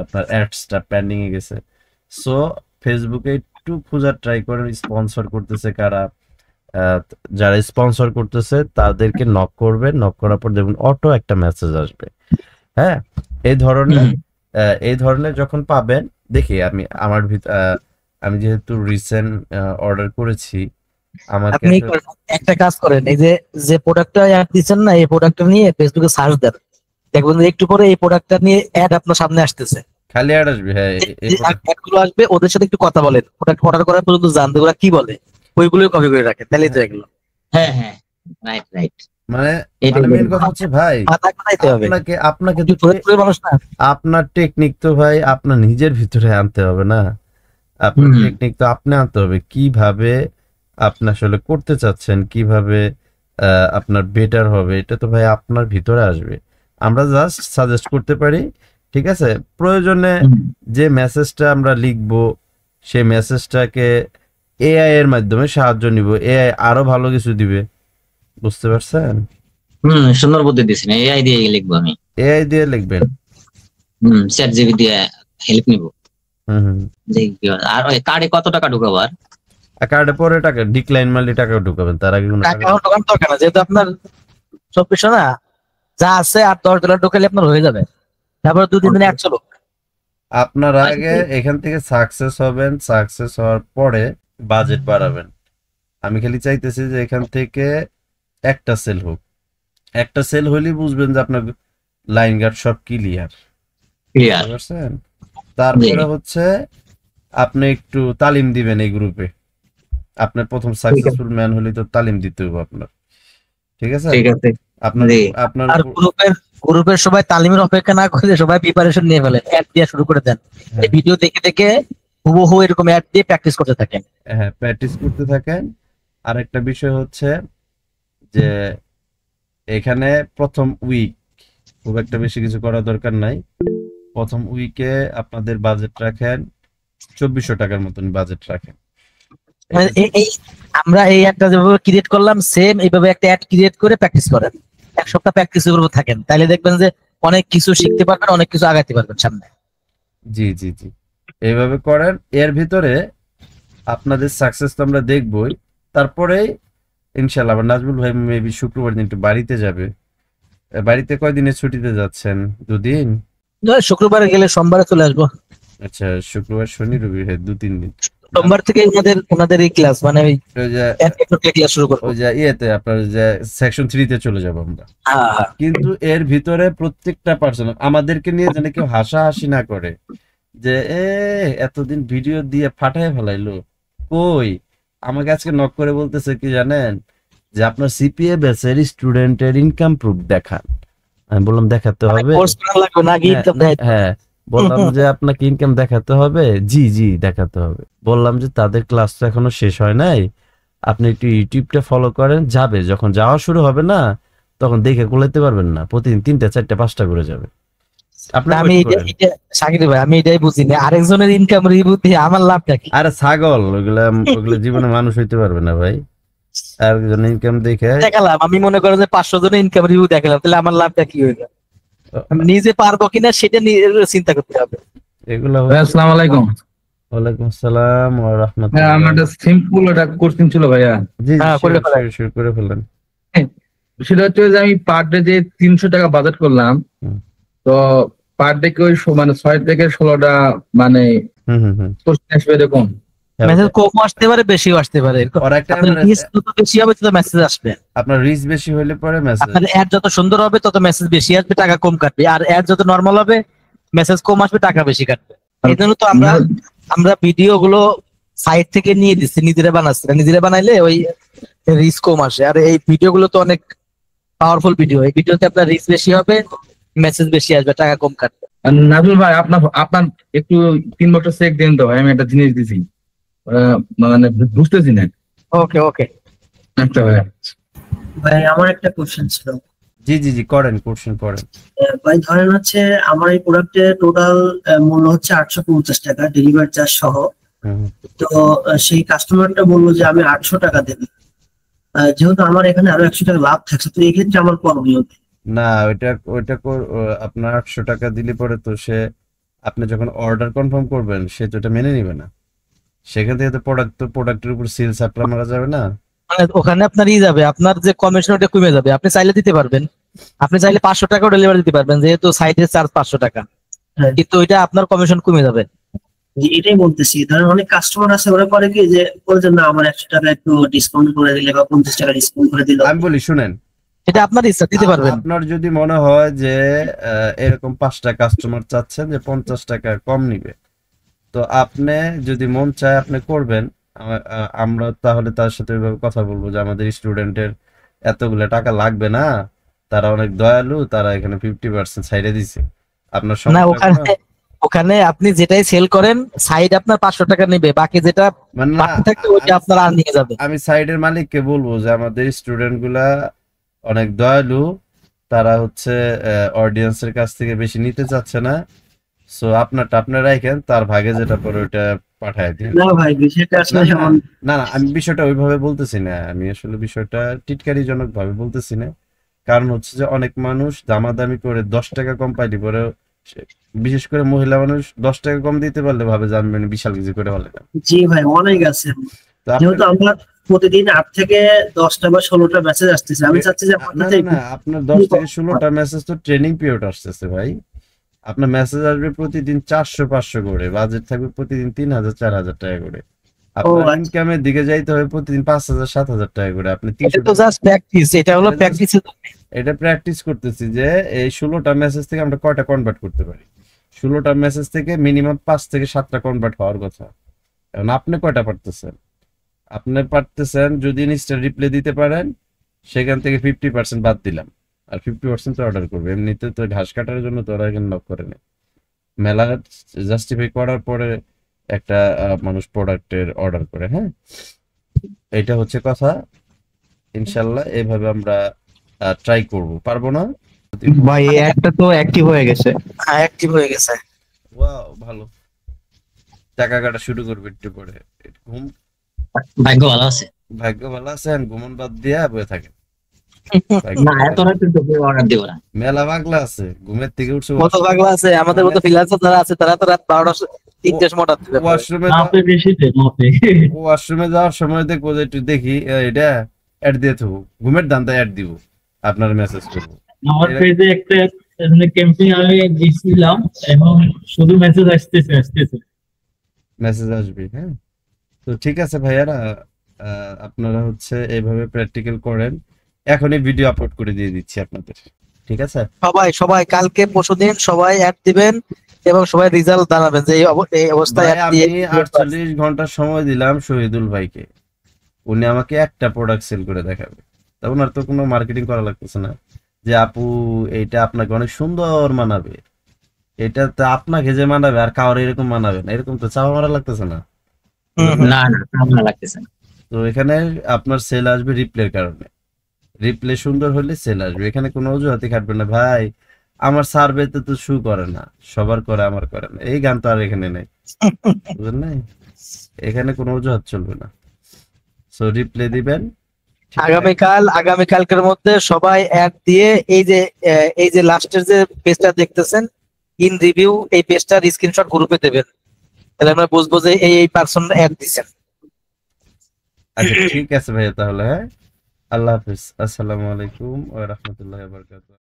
Speaker 1: আপনার অ্যাডসটা পেন্ডিং এ গেছে, সো ফেসবুকে একটু খোঁজার ট্রাই করেন স্পন্সর করতেছে কারা। যারা স্পন্সর করতেছে তাদেরকে নক করবেন, নক করার পর দেখুন অটো একটা মেসেজ আসবে। হ্যাঁ, এই ধরনের যখন পাবেন, দেখি আমি যেহেতু রিসেন্ট অর্ডার করেছি,
Speaker 6: আপনি একটা কাজ করেন, এই যে প্রোডাক্টটা অ্যাড দিচ্ছেন না, এই প্রোডাক্টটা নিয়ে ফেসবুকে সার্চ দেন, দেখবেন একটু পরে এই প্রোডাক্টটা নিয়ে অ্যাড আপনার সামনে আসতেছে,
Speaker 1: খালি অ্যাড আসবে। হ্যাঁ,
Speaker 6: অ্যাডগুলো আসবে, ওদের সাথে একটু কথা বলেন, প্রোডাক্ট অর্ডার করার পর্যন্ত জানতে ওরা কি বলে, ওইগুলো কপি করে রাখেন, তাহলেই তো এগুলো।
Speaker 5: হ্যাঁ হ্যাঁ, রাইট।
Speaker 1: মানে মেন কথা হচ্ছে ভাই, আপনাকে আপনার টেকনিক তো ভাই আপনার নিজের ভিতরে আনতে হবে না? আপনার টেকনিক তো আপনি আনতে হবে, কিভাবে আপনি আসলে করতে চাচ্ছেন, কিভাবে আপনার বেটার হবে, এটা তো ভাই আপনার ভিতরে আসবে। আমরা জাস্ট সাজেস্ট করতে পারি, ঠিক আছে? প্রয়োজনে যে মেসেজটা আমরা লিখবো সেই মেসেজটাকে এআই এর মাধ্যমে সাহায্য নিব, এআই আরো ভালো কিছু দিবে, বুঝতে পারছেন?
Speaker 5: সুন্দর বুদ্ধি দিছেন, এআই দিয়ে লিখবো আমি।
Speaker 1: এআই দিয়ে লিখবেন,
Speaker 5: চ্যাট জিপি দিয়ে হেল্প নিব।
Speaker 1: হুম।
Speaker 5: আর ওই কার্ডে কত টাকা ঢুকাবো? আর
Speaker 1: কার্ডে পরে টাকা ডিক্লাইন মারলে টাকা ঢুকাবেন, তার আগে কোনো
Speaker 7: টাকা ঢোকানোর দরকার না, যেহেতু আপনার 2400 না যা আছে আর $10 ঢোকালে আপনার হয়ে যাবে। তারপর 2-3 দিনে 100 লোক।
Speaker 1: আপনার আগে এখান থেকে সাকসেস হবেন, সাকসেস হওয়ার পরে বাজেট বাড়াবেন। আমি খালি চাইতেছি যে এখান থেকে একটা সেল হোক, একটা সেল হলেই বুঝবেন যে আপনার লাইন গার্ড সব ক্লিয়ার। বুঝছেন? তারপরে হচ্ছে আপনি একটু তালিম দিবেন এই গ্রুপে। আপনার প্রথম সাকসেসফুল ম্যান হলে তো তালিম দিতে হবে আপনার, ঠিক আছে?
Speaker 5: ঠিক আছে।
Speaker 1: আপনার
Speaker 7: আর গ্রুপের সবাই তালিমের অপেক্ষা না করে সবাই প্রিপারেশন নিয়ে ফেলেন, অ্যাড দিয়ে শুরু করে দেন। এই ভিডিও দেখে দেখে হুবহু এরকম অ্যাড দিয়ে প্র্যাকটিস করতে থাকেন।
Speaker 1: হ্যাঁ, প্র্যাকটিস করতে থাকেন। আর একটা বিষয় হচ্ছে যে এখানে প্রথম উইক খুব একটা বেশি কিছু করার দরকার নাই। প্রথম উইকে আপনাদের বাজেট রাখেন 2400 টাকার মতন বাজেট রাখেন।
Speaker 7: আমরা এই অ্যাডটা যেভাবে ক্রিয়েট করলাম সেম এইভাবে একটা অ্যাড ক্রিয়েট করে প্র্যাকটিস করেন, 1 সপ্তাহ প্র্যাকটিসের উপর থাকেন, তাহলে দেখবেন যে অনেক কিছু শিখতে পারবেন, অনেক কিছু আগাতে পারবেন সামনে।
Speaker 1: জি জি জি, এইভাবে করেন। এর ভিতরে আপনাদের সাকসেস তো আমরা দেখবই, তারপরে ইনশাআল্লাহ আবার নাজমুল ভাই মেবি শুক্রবার দিন একটু বাড়িতে যাবে। বাড়িতে কয়দিনের ছুটিতে যাচ্ছেন? 2 দিন?
Speaker 7: শুক্রবারে গেলে সোমবারে চলে আসবো।
Speaker 1: আচ্ছা, শুক্রবার শনি রবি, হ্যাঁ 2-3 দিন।
Speaker 7: সোমবার থেকে ওনাদের এই ক্লাস মানে ওই ক্লাস শুরু করব।
Speaker 1: ওই যে ইয়েতে আপনার যে সেকশন 3 তে চলে যাব আমরা। কিন্তু এর ভিতরে প্রত্যেকটা পার্সন আমাদেরকে নিয়ে যেন কেউ হাসাহাসি না করে যে এতদিন ভিডিও দিয়ে ফাটায় ফেলাইলো। কই, আমাকে আজকে নক করে বলতেছে কি জানেন, যে আপনার সিপিএ বেসের স্টুডেন্টের ইনকাম প্রুফ দেখান। আমি বললাম দেখাতে হবে, হ্যাঁ বললাম যে আপনাকে ইনকাম দেখাতে হবে, জি জি দেখাতে হবে। বললাম যে তাদের ক্লাস তো এখনো শেষ হয় নাই, আপনি একটু ইউটিউবটা ফলো করেন, যাবে যখন যাওয়া শুরু হবে না তখন দেখে কোলাইতে পারবেন না, প্রতিদিন 3টা 4টা 5টা করে যাবে।
Speaker 7: আমি সাকিব ভাই আমি এটাই বুঝি না, আরেকজনের ইনকাম রিভিউ দিয়ে আমার লাভটা কি?
Speaker 1: আরে ছাগল, ওগুলা জীবনে মানুষ হইতে পারবে না ভাই। আরেকজন ইনকাম দেখে
Speaker 7: দেখালাম, আমি মনে করি যে 500 জনের ইনকাম রিভিউ দেখালাম, তাহলে আমার লাভটা কি হইলো? আমি নিজে পারবো কিনা সেটা চিন্তা করতে হবে।
Speaker 1: এগুলো
Speaker 9: আসসালামু আলাইকুম।
Speaker 1: ওয়ালাইকুম আসসালাম ওয়া রাহমাতুল্লাহ।
Speaker 9: হ্যাঁ, আমার একটা সিম্পল একটা কোশ্চেন ছিল ভাইয়া।
Speaker 1: জি শুরু করে ফেলেন।
Speaker 9: সেটা হচ্ছে যে আমি পার ডে যে 300 টাকা বাজেট করলাম, তো পার ডে কি ওই মানে 6 থেকে 16টা মানে কোশ্চেন আসবে এরকম?
Speaker 7: মেসেজ কম আসতে পারে, বেশিও আসতে পারে। আপনার রিচ যত বেশি হবে তত মেসেজ আসবে।
Speaker 1: আপনার রিচ বেশি হলে পরে মেসেজ,
Speaker 7: আপনার অ্যাড যত সুন্দর হবে তত মেসেজ বেশি আসবে, টাকা কম কাটবে। আর অ্যাড যত নরমাল হবে মেসেজ কম আসবে, টাকা বেশি কাটবে। এই জন্য তো আমরা ভিডিও গুলো সাইট থেকে নিয়ে দিচ্ছি, নিজেরা বানাচ্ছি। নিজেরা বানাইলে ওই রিচ কম আসে। আর এই ভিডিও গুলো তো অনেক পাওয়ারফুল ভিডিও, এই ভিডিওতে আপনার রিচ বেশি হবে, মেসেজ বেশি আসবে, টাকা কম কাটবে।
Speaker 9: নাজুল ভাই আপনার একটু 3 বছর চেক দিন তো ভাই, আমি একটা জিনিস দিছি মানে বুঝতেছি না।
Speaker 7: ওকে ওকে
Speaker 9: আচ্ছা ভাই।
Speaker 10: ভাই আমার একটা কোশ্চেন ছিল।
Speaker 1: জি জি জি করেন, কোশ্চেন করেন।
Speaker 10: ভাই ধরেন হচ্ছে আমার এই প্রোডাক্টের টোটাল মূল্য হচ্ছে 850 টাকা ডেলিভারি চার্জ সহ। তো সেই কাস্টমারটা বললো যে আমি 800 টাকা দেব, যেহেতু আমার এখানে আরো 100 টাকা লাভ থাকছে, তো এই ক্ষেত্রে আমার করণীয় কি?
Speaker 1: না, ওইটা আপনার 800 টাকা দিলে পরে তো সে আপনি যখন অর্ডার কনফার্ম করবেন সে তো এটা মেনে নিবে না। সেখান থেকে তো প্রোডাক্টের উপর সেল সাপ্লাই মারা যাবে না।
Speaker 7: মানে ওখানে আপনার যাবে, আপনার যে কমিশন ওটা কমে যাবে। আপনি চাইলে দিতে পারবেন, আপনি চাইলে 500 টাকাও ডেলিভারি দিতে পারবেন, যেহেতু সাইটের চার্জ 500 টাকা, কিন্তু ওইটা আপনার কমিশন কমে যাবে।
Speaker 10: এটাই বলতেছি, ধরেন অনেক কাস্টমার আছে ওরা করে কি যে বলছেন না আমার 100 টাকা একটু ডিসকাউন্ট করে দিলে বা 50 টাকা ডিসকাউন্ট করে দিলে।
Speaker 1: আমি বলি শুনেন,
Speaker 7: এটা আপনার ইচ্ছা, দিতে পারবেন।
Speaker 1: আপনার যদি মনে হয় যে এরকম 5টা কাস্টমার চাচ্ছেন যে 50 টাকা কম নিবে, তো আপনি যদি মন চায় আপনি করবেন। আমরা তাহলে তার সাথে ওইভাবে কথা বলবো যে আমাদের স্টুডেন্টের এতগুলো টাকা লাগবে না, তারা অনেক দয়ালু, তারা এখানে 50% ছাইড়ে দিছে, আপনার
Speaker 7: না ওখানে
Speaker 6: ওখানে আপনি যেটাই সেল করেন সাইড আপনার 500 টাকা নেবে, বাকি যেটা
Speaker 1: মানে না,
Speaker 6: বাকি থাকবে ওইটা আপনার আর নিয়ে যাবে।
Speaker 1: আমি সাইডের মালিককে বলবো যে আমাদের স্টুডেন্ট গুলা অনেক দয়ালু, তারা হচ্ছে অডিয়েন্সের কাছ থেকে বেশি নিতে চাচ্ছে না, সো আপনারটা আপনারা রাখেন, তার ভাগে যেটা পরে ওইটা পাঠায় দিন।
Speaker 10: না ভাই বিষয়টা আসলে যেমন
Speaker 1: না না, আমি বিষয়টা ওইভাবে বলতেছি না, আমি আসলে বিষয়টা টিটকারিজনক ভাবে বলতেছি না। কারণ হচ্ছে যে অনেক মানুষ দামাদামি করে 10 টাকা কম পাইলে পরে বিশেষ করে মহিলা মানুষ 10 টাকা কম দিতে পারলে ভাবে যে আমি বিশাল কিছু করে ফেলে।
Speaker 10: জি ভাই অনেক আছে,
Speaker 1: তো
Speaker 10: যেহেতু আমরা প্রতিদিন 8 থেকে 10টা বা 16টা মেসেজ আসতেছে, আমি চাচ্ছি যে
Speaker 1: না না না, আপনার 10 থেকে 16টা মেসেজ তো ট্রেনিং পিরিয়ড আসতেছে ভাই। আপনার মেসেজ আসবে প্রতিদিন 400-500 করে, বাজেট থাকবে প্রতিদিন 3000-4000 টাকা করে, আপনার ইনকামের দিকে যাইতে হবে প্রতিদিন 5000-7000 টাকা করে। আপনি
Speaker 6: এটা তো জাস্ট প্র্যাকটিস, এটা হলো প্র্যাকটিস।
Speaker 1: এটা প্র্যাকটিস করতেছি যে এই 16টা মেসেজ থেকে আমরা কয়টা কনভার্ট করতে পারি। 16টা মেসেজ থেকে মিনিমাম 5 থেকে 7টা কনভার্ট হওয়ার কথা। এখন আপনি কয়টা পারতেছেন? আপনি পারতেছেন যদি ইনস্টা রিপ্লাই দিতে পারেন, সেখান থেকে 50% বাদ দিলাম, আর 50% তো অর্ডার করবে। এমনিতে তো ঘাস কাটার জন্য তো ওরা এখানে নক করে না, মেলা জাস্টিফাই করার পরে একটা মানুষ প্রোডাক্টের অর্ডার করে। হ্যাঁ, এটা হচ্ছে কথা। ইনশাল্লাহ এভাবে আমরা ট্রাই করব, পারবো না
Speaker 7: ভাই একটা তো অ্যাক্টিভ হয়ে গেছে।
Speaker 6: হ্যাঁ অ্যাক্টিভ হয়ে গেছে।
Speaker 1: ওয়াও ভালো, টাকা কাটা শুরু করবে একটু পরে। ঘুম
Speaker 5: ভাগ্য ভালো আছে,
Speaker 1: ভাগ্য ভালো আছে, ঘুমন বাদ দিয়া বয়ে থাকে।
Speaker 5: না এত রাতে তো কেউ অর্ডার দিব না।
Speaker 1: মেলা পাগলা আছে, ঘুমের থেকে উঠছে।
Speaker 6: কত পাগলা আছে আমাদের মতো ফ্রিল্যান্সার যারা আছে, তারা তো রাত 12টা 3টার সময় উঠতে পারে।
Speaker 1: ওয়াশরুমে যাওয়ার সময় দেখবো যে একটু দেখি এটা অ্যাড দিয়ে থাকবো, ঘুমের দান্দা অ্যাড দিব, আপনার মেসেজ করবো।
Speaker 11: আমার পেজে একটা ক্যাম্পেইন আমি দিছিলাম এবং শুধু মেসেজ আসতেছে
Speaker 1: মেসেজ আসবে। হ্যাঁ, তো ঠিক আছে ভাইয়ারা, আপনারা হচ্ছে এইভাবে প্র্যাকটিক্যাল করেন। এখনই ভিডিও আপলোড করে দিয়ে দিচ্ছি আপনাদের, ঠিক আছে?
Speaker 6: সবাই কালকে পরশুদিন সবাই অ্যাড দিবেন এবং সবাই রেজাল্ট জানাবেন যে এই অবস্থায় অ্যাড
Speaker 1: আমি
Speaker 6: দিয়ে
Speaker 1: 48 ঘন্টা সময় দিলাম শহীদুল ভাইকে, উনি আমাকে একটা প্রোডাক্ট সেল করে দেখাবে। তা ওনার তো কোনো মার্কেটিং করা লাগতেছে না যে আপু এইটা আপনাকে অনেক সুন্দর মানাবে, এটা তো আপনাকে যে মানাবে আর কাউর এরকম মানাবে না, এরকম তো চাওয়া মারা লাগতেছে না।
Speaker 5: না না আমার লাগতেছে না।
Speaker 1: তো এখানে আপনার সেল আসবে রিপ্লের কারণে, রিপ্লে সুন্দর হলে সেল আসবে। এখানে কোনো অজুহাতে খাটবে না ভাই আমার সার্ভেতে তো শু করে না, সবার করে আমার করে না, এই গান তো আর এখানে নেই, বুঝলেন না? এখানে কোনো অজুহাত চলবে না। সো রিপ্লে দিবেন।
Speaker 6: আগামীকালকের মধ্যে সবাই অ্যাড দিয়ে এই যে লাস্টের যে পেজটা দেখতেছেন ইন রিভিউ, এই পেজটার স্ক্রিনশট গ্রুপে দেবেন, তাহলে আমরা বুঝবো যে এই পারসন অ্যাড দিবেন।
Speaker 1: আচ্ছা ঠিক আছে ভাইয়া, তাহলে হ্যাঁ, আল্লাহ হাফিজ, আসসালামু আলাইকুম ওয়া রাহমাতুল্লাহি ওয়া বারাকাতুহু।